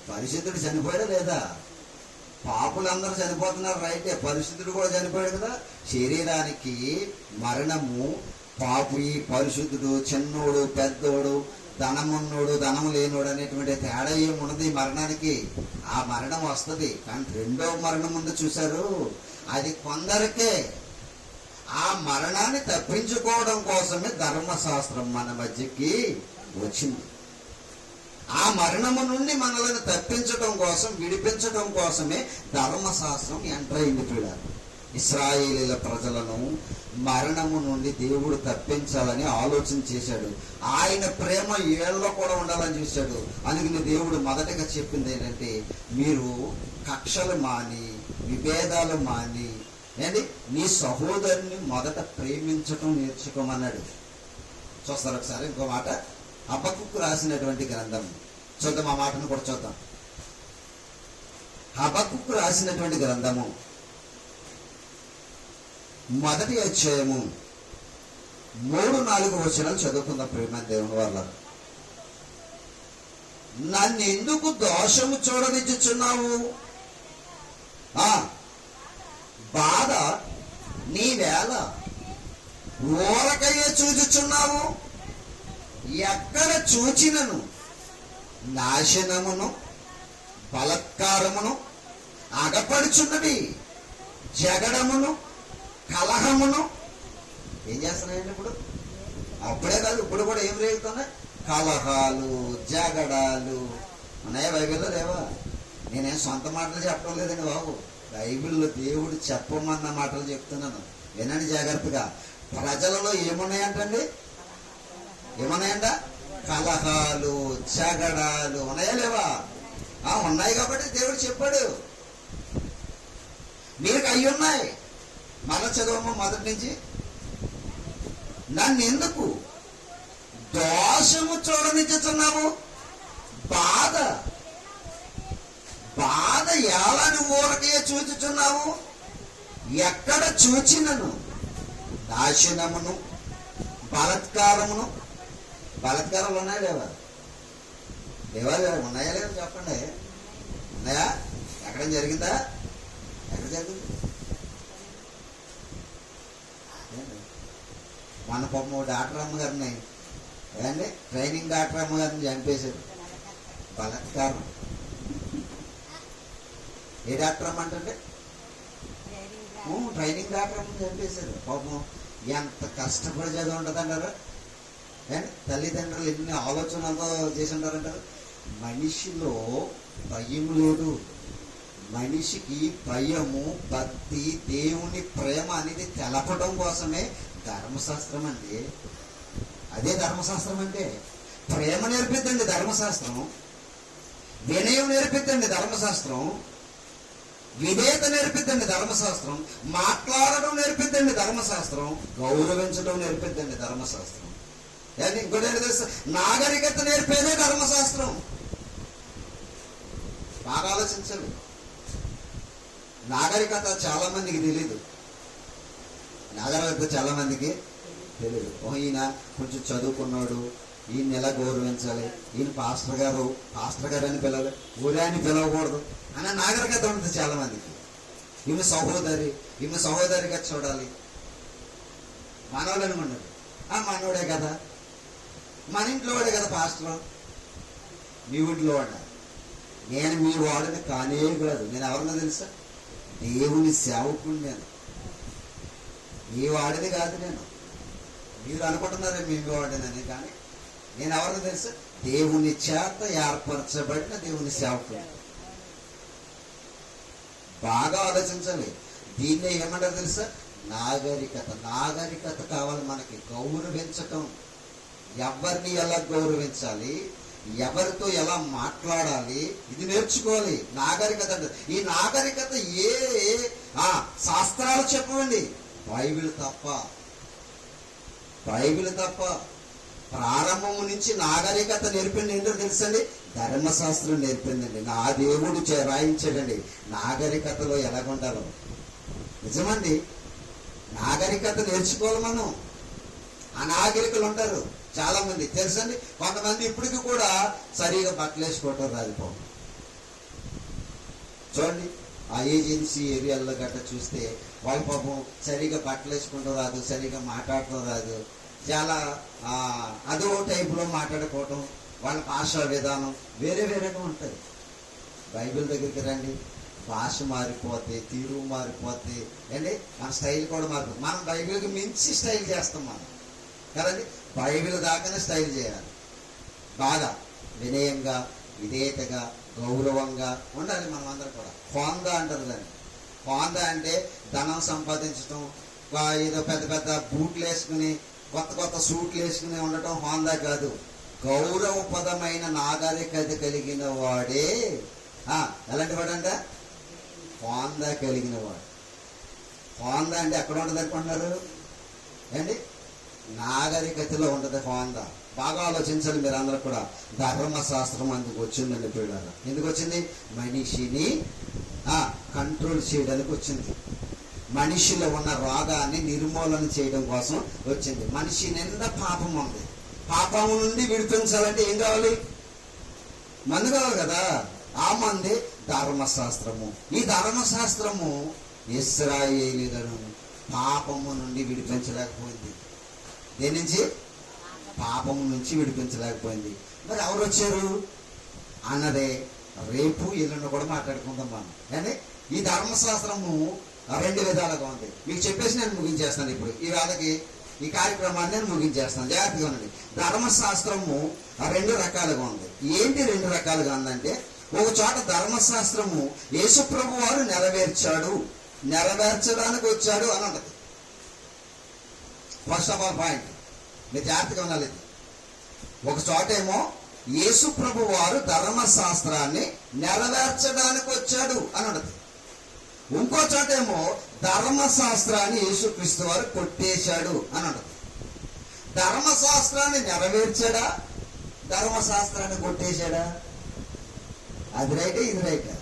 [SPEAKER 1] పరిశుద్ధుడు చనిపోయాడా లేదా? పాపులందరూ చనిపోతున్నారు రైటే, పరిశుద్ధుడు కూడా చనిపోయాడు కదా. శరీరానికి మరణము, పాపి పరిశుద్ధుడు, చిన్నోడు పెద్దోడు, ధనమున్నోడు ధనము లేనోడు అనేటువంటి తేడా ఏమున్నది మరణానికి? ఆ మరణం వస్తుంది. కానీ రెండవ మరణం ముందు చూశారు, అది కొందరికే. ఆ మరణాన్ని తప్పించుకోవడం కోసమే ధర్మశాస్త్రం మన మధ్యకి వచ్చింది. ఆ మరణము నుండి మనల్ని తప్పించడం కోసం, విడిపించడం కోసమే ధర్మశాస్త్రం ఎంటర్ అయింది. పిల్లలు, ఇశ్రాయేలీల ప్రజలను మరణము నుండి దేవుడు తప్పించాలని ఆలోచన చేశాడు. ఆయన ప్రేమ ఏళ్ళలో కూడా ఉండాలని చూశాడు. అందుకని దేవుడు మొదటగా చెప్పింది ఏంటంటే, మీరు కక్షలు మాని, విభేదాలు మాని, ఏంటి నీ సహోదరుని మొదట ప్రేమించటం నేర్చుకోమన్నాడు. చూస్తారు ఒకసారి ఇంకో మాట, హబక్కుకు రాసినటువంటి గ్రంథం చూద్దాం. ఆ మాటను కూడా చూద్దాం. హబక్కుకు రాసినటువంటి గ్రంథము 1వ అధ్యాయము 3-4 వచనాలు చదువుకుందాం ప్రియమైన దేవుని వల్ల. నన్ను ఎందుకు దోషము చూడనిచ్చుచున్నావు? బాధ నీవేళ ఊరకయ్యే చూచుచున్నావు. ఎక్కడ చూచినను నాశనమును బలత్కారమును అగపడుచున్నది, జగడమును కలహమును. ఏం చేస్తున్నాయండి ఇప్పుడు? అప్పుడే కాదు, ఇప్పుడు కూడా ఏం రేగుతున్నాయి? కలహాలు, జగడాలు ఉన్నాయా బైబిల్లో? లేవా? నేనేం సొంత మాటలు చెప్పడం లేదండి బాబు, బైబిల్లో దేవుడు చెప్పమన్న మాటలు చెప్తున్నాను. వినండి జాగ్రత్తగా. ప్రజలలో ఏమున్నాయంటండి? ఏమున్నాయంట? కలహాలు, జగడాలు ఉన్నాయా లేవా? ఉన్నాయి కాబట్టి దేవుడు చెప్పాడు. మీకు అవి ఉన్నాయి. మళ్ళా చదవమ్మ మొదటి నుంచి. నన్ను ఎందుకు దోషము చూడనిచ్చుచున్నావు? బాధ ఎలాని ఊరకే చూచుచున్నావు. ఎక్కడ చూచినను నాశనమును బలత్కారమును. బలత్కారాలు ఉన్నాయా లేవా? లేవా? ఉన్నాయా లేవా చెప్పండి. ఉన్నాయా? ఎక్కడ జరిగిందా? ఎక్కడ జరిగింది? మన పాపం డాక్టర్ అమ్మగారిని ఏమండి, ట్రైనింగ్ డాక్టర్ అమ్మగారిని చంపేశారు. బలత్కారం. ఏ డాక్టర్ అమ్మ అంటే? ట్రైనింగ్ డాక్టర్ అమ్మని చంపేశారు. పాపం ఎంత కష్టపడి చదివి ఉంటుంది అంటారు. తల్లిదండ్రులు ఎన్ని ఆలోచనలతో చేసి ఉంటారంటారు. మనిషిలో భయం లేదు. మనిషికి భయము, భక్తి, దేవుని ప్రేమ అనేది తెలపడం కోసమే ధర్మశాస్త్రం అండి. అదే ధర్మశాస్త్రం అంటే. ప్రేమ నేర్పిద్దండి ధర్మశాస్త్రం, వినయం నేర్పిద్దండి ధర్మశాస్త్రం, విధేయత నేర్పిద్దండి ధర్మశాస్త్రం, మాట్లాడడం నేర్పిద్దండి ధర్మశాస్త్రం, గౌరవించడం నేర్పిద్దండి ధర్మశాస్త్రం. ఇంకోటి తెలుసు, నాగరికత నేర్పేదే ధర్మశాస్త్రం. బాగా ఆలోచించండి. నాగరికత చాలా మందికి తెలీదు. నాగరికత చాలా మందికి తెలియదు. ఈయన కొంచెం చదువుకున్నాడు, ఈయన ఎలా గౌరవించాలి, ఈయన పాస్టర్ గారు అని పిలవాలి, ఊరే అని పిలవకూడదు అనే నాగరికత ఉంటుంది చాలా మందికి. ఈమె సహోదరిగా చూడాలి. మనవాళ్ళు అనుకున్నాడు, మనోడే కదా, మన ఇంట్లో వాడే కదా పాస్టర్, మీ ఇంట్లో వాడా. నేను మీ వాడిని కానే కాదు. నేను ఎవరన్నా తెలుసా? దేవుని సేవకుడు. నేను మీ వాడిని కాదు. నేను, మీరు అనుకుంటున్నారే మీ వాడినని, కానీ నేను ఎవరిని తెలుసా? దేవుని చేత ఏర్పరచబడిన దేవుని సేవకుడు. బాగా ఆలోచించాలి. దీన్నే ఏమంటారు తెలుసా? నాగరికత కావాలి మనకి. గౌరవించటం, ఎవరిని ఎలా గౌరవించాలి, ఎవరితో ఎలా మాట్లాడాలి, ఇది నేర్చుకోవాలి. నాగరికత అంటే ఈ నాగరికత ఏ శాస్త్రాలు చెప్పవండి, బైబిల్ తప్ప. ప్రారంభము నుంచి నాగరికత నేర్పింది ఏంటో తెలుసండి? ధర్మశాస్త్రం నేర్పిందండి. నా దేవుడు రాయించాడండి నాగరికతలో ఎలాగుండాలో. నిజమండి, నాగరికత నేర్చుకోవాలి మనం. అనాగరికులు ఉంటారు చాలా మంది, తెలుసండి. కొంతమంది ఇప్పటికి కూడా సరిగా బట్టలు వేసుకోవటం రాదు. చూడండి, ఆ ఏజెన్సీ ఏరియాల్లో గట్రా చూస్తే వాళ్ళ పాపం సరిగా బట్టలు వేసుకుంటూ రాదు, సరిగా మాట్లాడటం రాదు. చాలా అదో టైపులో మాట్లాడుకోవటం, వాళ్ళ భాషా విధానం వేరేగా ఉంటుంది. బైబిల్ దగ్గరికి రండి, భాష మారిపోతే, తీరు మారిపోతే అండి, మన స్టైల్ కూడా మారిపోతుంది. మనం బైబిల్కి మించి స్టైల్ చేస్తాం మనం కదండి. బైబిల్ దాకానే స్టైల్ చేయాలి. బాగా వినయంగా, విధేయతగా, గౌరవంగా ఉండాలి మనం అందరం కూడా. హోందా అంటారు దాన్ని. హోందా అంటే ధనం సంపాదించడం, ఏదో పెద్ద బూట్లు వేసుకుని, కొత్త సూట్లు వేసుకుని ఉండటం హోందా కాదు. గౌరవపదమైన నాగరికత కలిగిన వాడే ఎలాంటి వాడంట? హోందా కలిగిన వాడు. హోందా అంటే ఎక్కడ ఉండదు అనుకుంటున్నారు అండి? నాగరికతలో ఉండదు హోందా. బాగా ఆలోచించాలి మీరు అందరూ కూడా. ధర్మశాస్త్రం అందుకు వచ్చిందండి పిల్లలు. ఎందుకు వచ్చింది? మనిషిని కంట్రోల్ చేయడానికి వచ్చింది. మనిషిలో ఉన్న రోగాన్ని నిర్మూలన చేయడం కోసం వచ్చింది. మనిషి నిండా పాపం ఉంది. పాపం నుండి విడిపించాలంటే ఏం కావాలి? మందు కావాలి కదా. ఆ మంది ధర్మశాస్త్రము. ఈ ధర్మశాస్త్రము ఇశ్రాయేలీయులను పాపము నుండి విడిపించలేకపోయింది. దేని నుంచి? పాపము నుంచి విడిపించలేకపోయింది. మరి ఎవరు వచ్చారు అన్నదే రేపు ఎల్లుండి కూడా మాట్లాడుకుందాం మనం. కానీ ఈ ధర్మశాస్త్రము రెండు విధాలుగా ఉంది. మీకు చెప్పేసి నేను ముగించేస్తాను. ఇప్పుడు ఈ వేళకి ఈ కార్యక్రమాన్ని నేను ముగించేస్తాను. జాగ్రత్తగా ఉండండి. ధర్మశాస్త్రము రెండు రకాలుగా ఉంది. ఏంటి రెండు రకాలుగా ఉందంటే, ఒక చోట ధర్మశాస్త్రము యేసుప్రభు వారు నెరవేర్చాడు, నెరవేర్చడానికి వచ్చాడు అని ఉంటుంది. ఫస్ట్ ఆఫ్ ఆల్ పాయింట్ మీరు జాగ్రత్తగా ఉండాలి. ఒక చోట ఏమో యేసుప్రభు వారు ధర్మశాస్త్రాన్ని నెరవేర్చడానికి వచ్చాడు అని ఉంటుంది. ఇంకో చోట ఏమో ధర్మశాస్త్రాన్ని యేసుక్రీస్తు వారు కొట్టేశాడు అని ఉంటుంది. ధర్మశాస్త్రాన్ని నెరవేర్చాడా, ధర్మశాస్త్రాన్ని కొట్టేశాడా? అది రైటే, ఇది రైటే.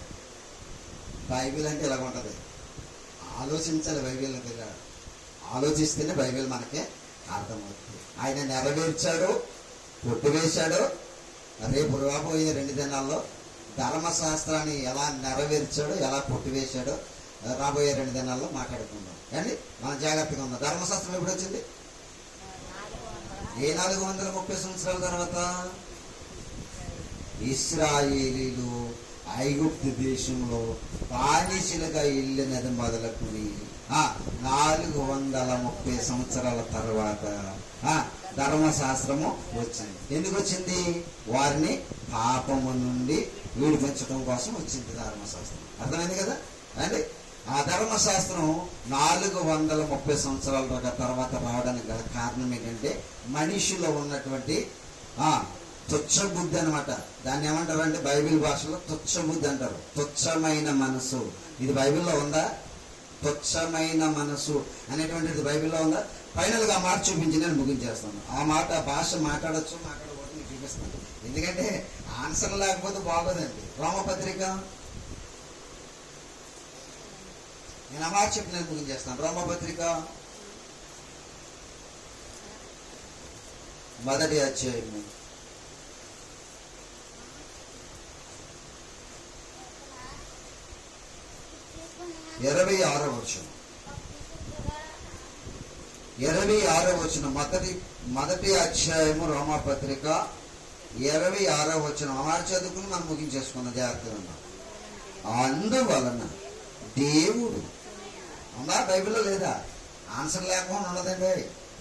[SPEAKER 1] బైబిల్ అంటే ఇలాగ ఉంటుంది. ఆలోచించాలి. బైబిల్ ఆలోచిస్తేనే బైబిల్ మనకే అర్థమవుతుంది. ఆయన నెరవేర్చాడు, కొట్టివేశాడు. రేపు రాబోయే 2 దినాల్లో ధర్మశాస్త్రాన్ని ఎలా నెరవేర్చాడో, ఎలా కొట్టివేశాడో రాబోయే 2 దినాల్లో మాట్లాడుకుందాం. కానీ మనం జాగ్రత్తగా ఉందాం. ధర్మశాస్త్రం ఎప్పుడు వచ్చింది? ఏ 430 సంవత్సరాల తర్వాత? ఇశ్రాయేలీలు ఐగుప్తు దేశంలో బానిసలుగా వెళ్ళినది మొదలుకుని 430 సంవత్సరాల తర్వాత ధర్మశాస్త్రము వచ్చింది. ఎందుకు వచ్చింది? వారిని పాపము నుండి విడిపించడం కోసం వచ్చింది ధర్మశాస్త్రం. అర్థమైంది కదా అండి? ఆ ధర్మశాస్త్రం 430 సంవత్సరాల తర్వాత రావడానికి గల కారణం ఏంటంటే, మనిషిలో ఉన్నటువంటి తుచ్చబుద్ధి అనమాట. దాన్ని ఏమంటారంటే బైబిల్ భాషలో తుచ్చబుద్ధి అంటారు. తుచ్చమైన మనసు. ఇది బైబిల్లో ఉందా? తుచ్చమైన మనసు అనేటువంటిది బైబిల్లో ఉందా? ఫైనల్ గా మాట చూపించి నేను ముగించేస్తాను. ఆ మాట భాష మాట్లాడచ్చు, మాట్లాడకూడదు మీకు చూపిస్తాను. ఎందుకంటే ఆన్సర్ లేకపోతే బాగోదండి. రోమపత్రిక, నేను ఆ మాట చెప్పి నేను ముగించేస్తాను. రోమపత్రిక 1వ అధ్యాయము 26వ వచనం. 26వ వచనం. మొదటి అధ్యాయము రోమపత్రిక 26వ వచనం. ఆ చదువుకుని మనం ముగించేసుకున్నాం. జాగ్రత్తగా. అందువలన దేవుడు ఉందా? బైబిల్లో లేదా? ఆన్సర్ లేకుండా ఉండదండి.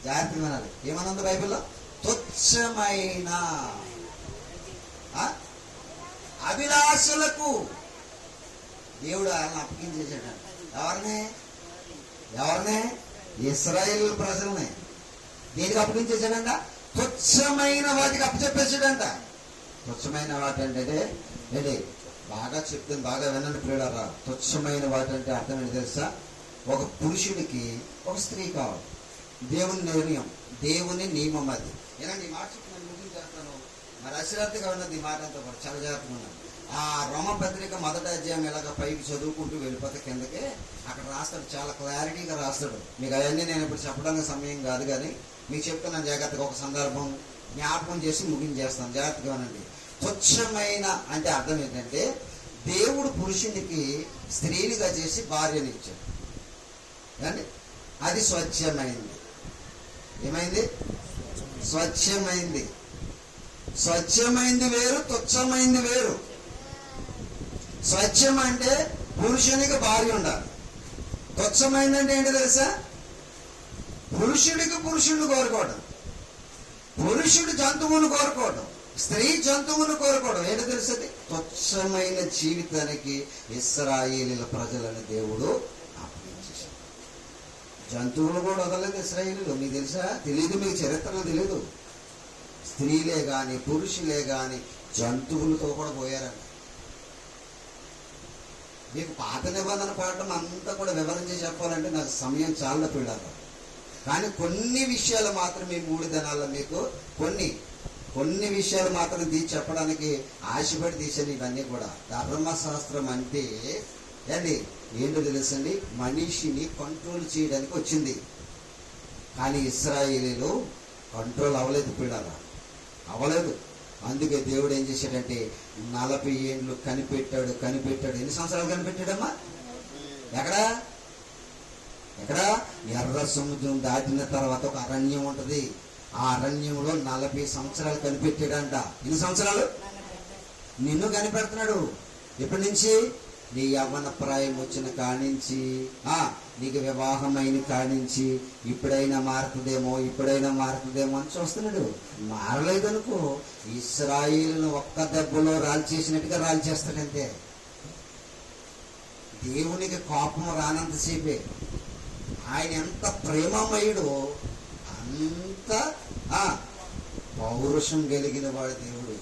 [SPEAKER 1] జాగ్రత్తగా వినాలి. ఏమనుంది బైబిల్లో? తుచ్చమైన అభిలాషలకు దేవుడు వాళ్ళని అప్పగించేసాడంట. ఎవరిని? ఇశ్రాయేలు ప్రజల్ని. దేనికి అప్పగించేసాడంట? తుచ్చమైన వాటికి అప్పచెప్పేసాడంట. తుచ్చమైన వాటి అంటే ఏంటి? బాగా చెప్తుంది, బాగా వినండి ప్రియులారా. తుచ్చమైన వాటి అంటే అర్థం ఏంటి తెలుసా? ఒక పురుషుడికి ఒక స్త్రీ కావాలి. దేవుని నిర్ణయం, దేవుని నియమం అది. ఏనండి ఈ మాట చెప్పి నేను ముగించేస్తాను. మరి అశ్రద్ధగా ఉన్నది ఈ మాట అంతా కూడా చాలా జాగ్రత్తగా ఉన్నాను. ఆ రోమపత్రిక 1వ అధ్యాయం ఇలాగ పైకి చదువుకుంటూ వెళ్ళిపోతే కిందకి అక్కడ రాస్తాడు. చాలా క్లారిటీగా రాస్తాడు. మీకు అవన్నీ నేను ఇప్పుడు చెప్పడానికి సమయం కాదు, కానీ మీకు చెప్తున్నాను జాగ్రత్తగా. ఒక సందర్భం జ్ఞాపకం చేసి ముగించేస్తాను. జాగ్రత్తగా వినండి. తుచ్చమైన అంటే అర్థం ఏంటంటే, దేవుడు పురుషునికి స్త్రీలుగా చేసి భార్యని ఇచ్చాడు. కానీ అది స్వచ్ఛమైంది. ఏమైంది? స్వచ్ఛమైంది. స్వచ్ఛమైంది వేరు, తుచ్చమైంది వేరు. స్వచ్ఛం అంటే పురుషునికి భార్య ఉండాలి. తుచ్చమైంది అంటే ఏంటి తెలుసా? పురుషుడికి పురుషుడిని కోరుకోవడం, పురుషుడు జంతువును కోరుకోవడం, స్త్రీ జంతువును కోరుకోవడం. ఏంటో తెలుసది? తుచ్చమైన జీవితానికి ఇశ్రాయేలీల ప్రజలని దేవుడు అప్పగించేశాడు. జంతువులు కూడా వదలలేదు ఇశ్రాయేలీలు. మీకు తెలుసా? తెలియదు. మీకు చరిత్రలో తెలియదు. స్త్రీలే గాని పురుషులే గాని జంతువులతో కూడా పోయారండి. మీకు పాత నిబంధన పాఠం అంతా కూడా వివరించి చెప్పాలంటే నాకు సమయం చాలా పీడాలి. కానీ కొన్ని విషయాలు మాత్రం ఈ 3 దినాల్లో మీకు కొన్ని విషయాలు మాత్రం తీసి చెప్పడానికి ఆశపడి తీసాను. ఇవన్నీ కూడా ధర్మశాస్త్రం అంటే ఏంటో తెలుసండి, మనిషిని కంట్రోల్ చేయడానికి వచ్చింది. కానీ ఇశ్రాయేలీలు కంట్రోల్ అవ్వలేదు, పిల్లరా, అవ్వలేదు. అందుకే దేవుడు ఏం చేశాడంటే 40 ఏండ్లు కనిపెట్టాడు. ఎన్ని సంవత్సరాలు కనిపెట్టాడమ్మా? ఎక్కడ ఎర్ర సముద్రం దాటిన తర్వాత ఒక అరణ్యం ఉంటది. ఆ అరణ్యంలో 40 సంవత్సరాలు కనిపెట్టాడంట. ఎన్ని సంవత్సరాలు? నిన్ను కనిపెడుతున్నాడు. ఎప్పటి నుంచి? నీ యవ్వన ప్రాయం వచ్చిన కానించి, నీకు వివాహమైన కానించి, ఇప్పుడైనా మారుతుందేమో అని చూస్తున్నాడు. మారలేదనుకో, ఇశ్రాయేలును ఒక్క దెబ్బలో రాల్చేసినట్టుగా రాల్చేస్తాడంతే. దేవునికి కోపం రానంతసేపే. ఆయన ఎంత ప్రేమమయుడో అంత పౌరుషం కలిగిన వాడు దేవుడు.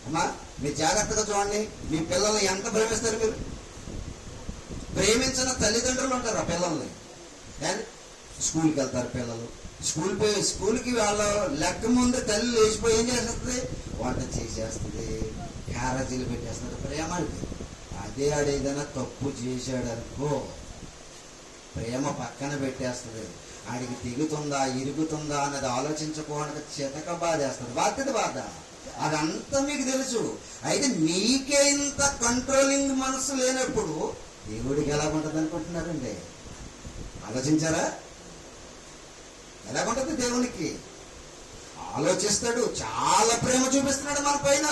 [SPEAKER 1] అమ్మా, మీరు జాగ్రత్తగా చూడండి. మీ పిల్లల్ని ఎంత ప్రేమిస్తారు మీరు? ప్రేమించిన తల్లిదండ్రులు ఉంటారు ఆ పిల్లల్ని. స్కూల్కి వెళ్తారు పిల్లలు, స్కూల్కి వాళ్ళ లెక్క ముందు తల్లి లేచిపోయి ఏం చేస్తుంది? వంట చేసేస్తుంది, క్యారేజీలు పెట్టేస్తుంది. ప్రేమ అదే ఆడేదైనా తప్పు చేశాడు అనుకో, ప్రేమ పక్కన పెట్టేస్తుంది. ఆడికి తెగుతుందా ఇరుగుతుందా అన్నది ఆలోచించుకోవడానికి చితక బాధేస్తుంది. బాధ అదంతా మీకు తెలుసు. అయితే మీకే ఇంత కంట్రోలింగ్ మనసు లేనప్పుడు దేవుడికి ఎలాగుంటుంది అనుకుంటున్నారండి? ఆలోచించారా? ఎలాగుంటుంది దేవునికి? ఆలోచిస్తాడు. చాలా ప్రేమ చూపిస్తున్నాడు మన పైన.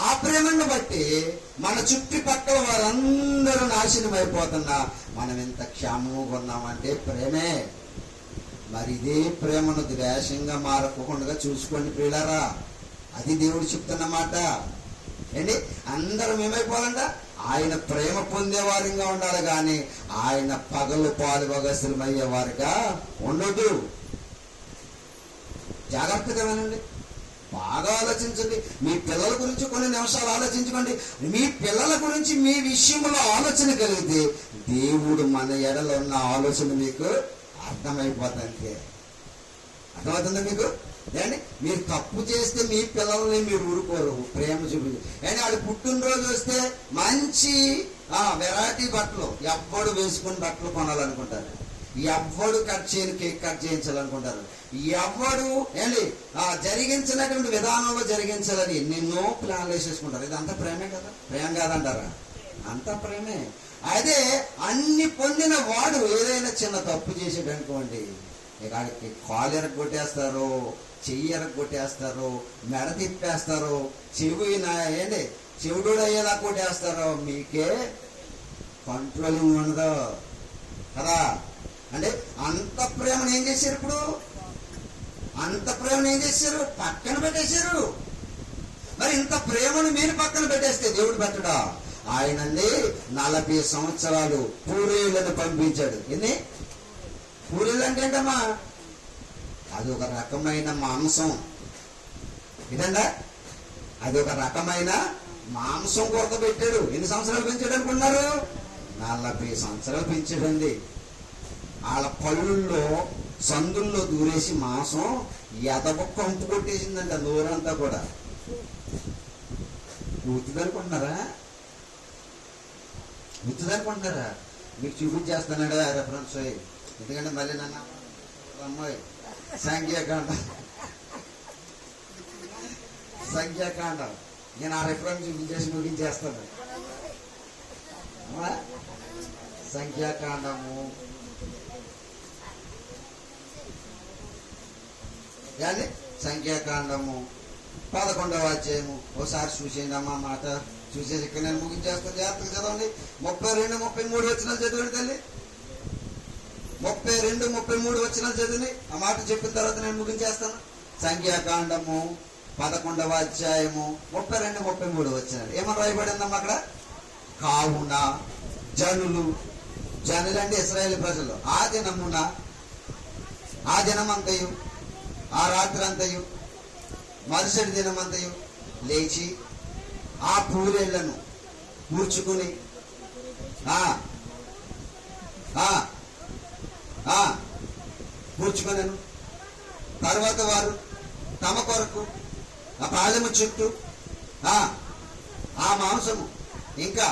[SPEAKER 1] ఆ ప్రేమను బట్టి మన చుట్టుపక్కల వారందరూ నాశనం అయిపోతున్నా మనం ఎంత క్షేమంగా ఉన్నామంటే ప్రేమే. మరి ఇదే ప్రేమను ద్వేషంగా మారకుండా చూసుకోండి ప్రియులారా. అది దేవుడు చెప్తున్నమాట. అందరం ఏమైపోవాలంట? ఆయన ప్రేమ పొందేవారిగా ఉండాలి, కానీ ఆయన పగలు పాలుభగస్తులమయ్యేవారుగా ఉండొద్దు. జాగ్రత్తగా వినండి, బాగా ఆలోచించండి. మీ పిల్లల గురించి కొన్ని నిమిషాలు ఆలోచించుకోండి. మీ పిల్లల గురించి మీ విషయంలో ఆలోచన కలిగితే దేవుడు మన ఎడలో ఉన్న ఆలోచన మీకు అర్థమైపోతుంది. అర్థమవుతుందా మీకు? మీరు తప్పు చేస్తే మీ పిల్లల్ని మీరు ఊరుకోరు, ప్రేమ చూపించి. వాడు పుట్టినరోజు వస్తే మంచి వెరైటీ బట్టలు ఎవ్వడు వేసుకుని బట్టలు కొనాలనుకుంటారు, ఎవ్వడు కేక్ కట్ చేయించాలనుకుంటారు, ఎవ్వడు జరిగించినటువంటి విధానంలో జరిగించాలని ఎన్నెన్నో ప్లాన్లు వేసేసుకుంటారు. ఇది అంత ప్రేమే కదా? ప్రేమ కాదంటారా? అంత ప్రేమే. అదే అన్ని పొందిన వాడు ఏదైనా చిన్న తప్పు చేసాడు అనుకోండి, ఇక్కడికి కాలు ఎరగొట్టేస్తారు, చెయ్యి ఎరగొట్టేస్తారు, మెడ తిప్పేస్తారు, చెవుడు అయ్యేలా కొట్టేస్తారు. మీకే కంట్రోలింగ్ ఉండదు కదా? అంటే అంత ప్రేమను ఏం చేశారు? ఇప్పుడు అంత ప్రేమను ఏం చేశారు? పక్కన పెట్టేశారు. మరి ఇంత ప్రేమను మీరు పక్కన పెట్టేస్తే దేవుడు పెట్టడా? ఆయనండి 40 సంవత్సరాలు పూరీలను పంపించాడు. ఎన్ని పూరీలు అంటే ఏంటమ్మా? అది ఒక రకమైన మాంసం. ఇదండా, అది ఒక రకమైన మాంసం కొరత పెట్టాడు. ఎన్ని సంవత్సరాలు పెంచాడు అనుకున్నారు? 40 సంవత్సరాలు పెంచాడండి. వాళ్ళ పళ్ళుల్లో సందుల్లో దూరేసి మాంసం ఎదవ కంపు కొట్టేసిందంట, నోరంతా కూడా. ఉత్తుదనుకుంటున్నారా? మీకు చూపించేస్తానాడు రెఫరెన్స్. ఎందుకంటే మళ్ళీ నన్ను అమ్మాయి సంఖ్యాకాండం నేను ఆ రెఫరెన్స్ చూపించేసి ముగించేస్తాను. సంఖ్యాకాండము సంఖ్యాకాండము 11వ అధ్యాయము ఒకసారి చూసేయండి అమ్మా. మాట చూసేసి ఇక్కడ నేను ముగించేస్తాను. జాగ్రత్తగా చదవండి. 32, 33 వచనాలు చదవండి తల్లి. 32, 33 వచనాలు చదివి ఆ మాట చెప్పిన తర్వాత నేను ముగించేస్తాను. సంఖ్యాకాండము 11వ అధ్యాయము 32, 33 వచనాలు ఏమని రాయబడిందమ్మా అక్కడ? కావున జనులు అంటే ఇశ్రాయేలు ప్రజలు ఆ దినమంతయు ఆ రాత్రి అంతయు మరుసటి దినమంతయు లేచి ఆ పూరేళ్లను కూర్చుకుని కూర్చుకున్నాను. తర్వాత వారు తమ కొరకు ఆ పాలెము చుట్టూ ఆ మాంసము ఇంకా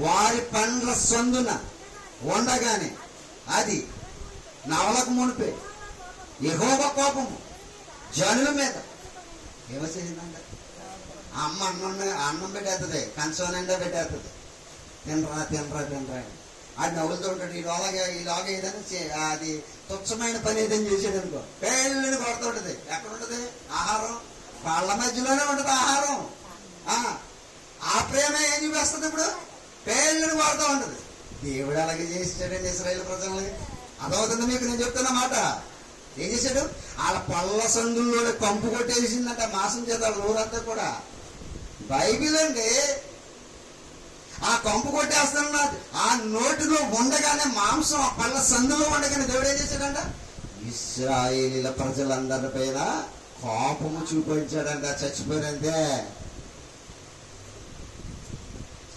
[SPEAKER 1] వారి పండ్ల సందున ఉండగానే అది నవలకు మునిపే యెహోవా కోపము జనుల మీద ఏమొచ్చేసిందంట. అమ్మ అన్నం పెట్టేస్తుంది, కంచం నిండా పెట్టేస్తుంది, తినరా తినరా తినరా అని. అది నవ్వులుతూ ఉంటాడు. ఈలోగా ఏదైనా అది తుచ్చమైన పని ఏదైనా చేసాడు అనుకో, పేళ్ళని కొడుతూ ఉంటుంది. ఎక్కడ ఉంటుంది ఆహారం? వాళ్ళ మధ్యలోనే ఉంటుంది ఆహారం. ఆ ప్రేమ ఏం చూపిస్తుంది? ఇప్పుడు పేళ్ళని కొడుతూ ఉంటుంది. దేవుడు అలాగే చేసాడండి ఇశ్రాయేలు ప్రజల్ని. అదవుతుంది మీకు నేను చెప్తున్న మాట. ఏం చేశాడు? వాళ్ళ పళ్ళ సందుల్లో కంపు కొట్టేసిందంట మాసం చేత ఊరంతా కూడా. బైబిల్ అండి. ఆ కంపు కొట్టేస్తున్నది ఆ నోటిలో ఉండగానే మాంసం ఆ పళ్ళ సందులో ఉండగానే దేవుడు ఏం చేశాడంట? ఇశ్రాయేలీల ప్రజలందరిపైన కోపము చూపించాడంట. చచ్చిపోయినంతే.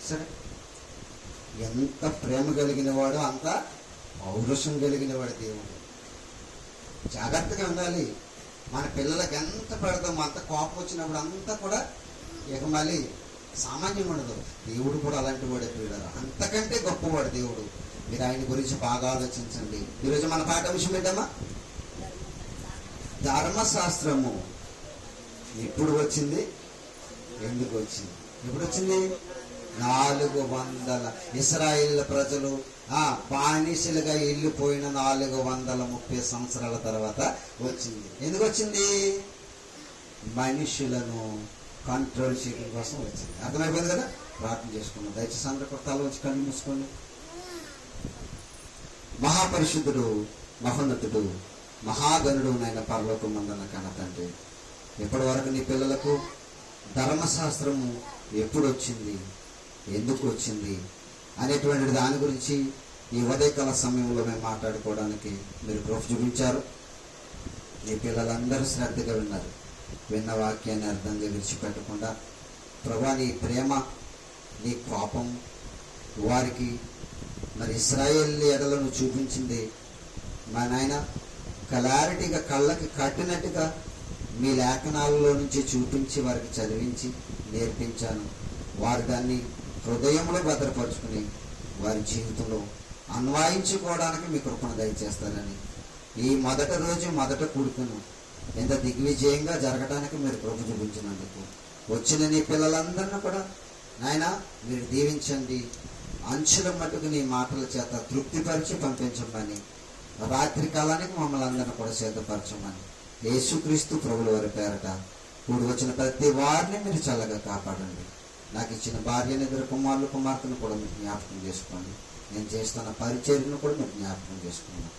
[SPEAKER 1] సరే, ఎంత ప్రేమ కలిగిన వాడు అంత పౌరుషం కలిగిన వాడు దేవుడు. జాగ్రత్తగా ఉండాలి. మన పిల్లలకి ఎంత పెడతాం అంత కోపం వచ్చినప్పుడు అంతా కూడా ఇక మళ్ళీ సామాన్యంగా ఉండదు. దేవుడు కూడా అలాంటి వాడే పిల్లలు, అంతకంటే గొప్పవాడు దేవుడు. మీరు ఆయన గురించి బాగా ఆలోచించండి. ఈరోజు మన పాఠాంశం ఏంటమ్మా? ధర్మశాస్త్రము ఎప్పుడు వచ్చింది, ఎందుకు వచ్చింది? ఎప్పుడు వచ్చింది? 400 ఇశ్రాయేలు ప్రజలు బానిసలుగా వెళ్ళిపోయిన 430 సంవత్సరాల తర్వాత వచ్చింది. ఎందుకు వచ్చింది? మనుషులను కంట్రోల్ చేయడం కోసం వచ్చింది. అర్థమైపోయింది కదా? ప్రార్థన చేసుకున్నాం. దయచేసి అందరూ కొత్త వచ్చి కళ్ళు మూసుకోండి. మహాపరిశుద్ధుడు, మహోన్నతుడు, మహాగణుడు నాయన పరలోకమందున్న కన్న తండ్రి, ఇప్పటి వరకు నీ పిల్లలకు ధర్మశాస్త్రము ఎప్పుడు వచ్చింది, ఎందుకు వచ్చింది అనేటువంటి దాని గురించి ఈ ఉదయకాల సమయంలో మేము మాట్లాడుకోవడానికి మీరు కృప చూపించారు. నీ పిల్లలందరూ శ్రద్ధగా విన్నారు. విన్న వాక్యాన్ని అర్థంగా విడిచిపెట్టకుండా ప్రభా నీ ప్రేమ, నీ కోపం వారికి మరి ఇశ్రాయేల్ ఎడలను చూపించింది. మా నాయన క్లారిటీగా కళ్ళకి కట్టినట్టుగా మీ లేఖనాలలో నుంచి చూపించి వారికి చదివించి నేర్పించాను. వారు దాన్ని హృదయంలో భద్రపరుచుకుని వారి జీవితంలో అన్వయించుకోవడానికి మీ కృపను దయచేస్తారని ఈ మొదటి రోజు మొదట కూడుకును ఎంత దిగ్విజయంగా జరగడానికి మీరు కృప చూపించినందుకు వచ్చిన నీ పిల్లలందరినీ కూడా నాయన మీరు దీవించండి. అంచుల మట్టుకు నీ మాటల చేత తృప్తిపరిచి పంపించమని, రాత్రి కాలానికి మమ్మల్ని అందరినీ కూడా సిద్ధపరచమని యేసుక్రీస్తు ప్రభుల వారి పేరట కూడి వచ్చిన ప్రతి వారిని మీరు చల్లగా కాపాడండి. నాకు ఇచ్చిన భార్యని, 2 కుమారులు కుమార్తెను కూడా మీరు జ్ఞాపకం చేసుకోండి. నేను చేస్తున్న పరిచర్యను కూడా మీరు జ్ఞాపకం చేసుకున్నాను.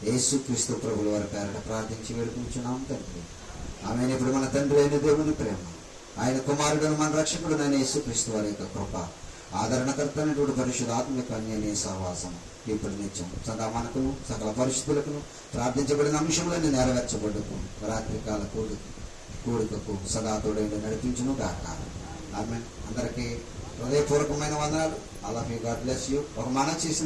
[SPEAKER 1] యేసుక్రీస్తు ప్రభుల వారి పేరట ప్రార్థించి వేడుకుంటున్నాం తండ్రి. ఆమెను ఇప్పుడు మన తండ్రి అయిన దేవుని ప్రేమ, ఆయన కుమారుడు మన రక్షకుడు నేను యేసుక్రీస్తు వారి యొక్క కృప, ఆదరణకర్త అయినటువంటి పరిశుద్ధాత్మక అన్యనే సహవాసం ఇప్పుడు నిత్యం సదా మనకును సకల పరిస్థితులకు ప్రార్థించబడిన అంశంలో నెరవేర్చబడ్డకు రాత్రికాల కూడికకు సదా తోడైన నడిపించును గాక. ఆమేన్. అందరికీ హృదయపూర్వకమైన వందనాలు. I love you. God bless you. ఒక మనం చేసిన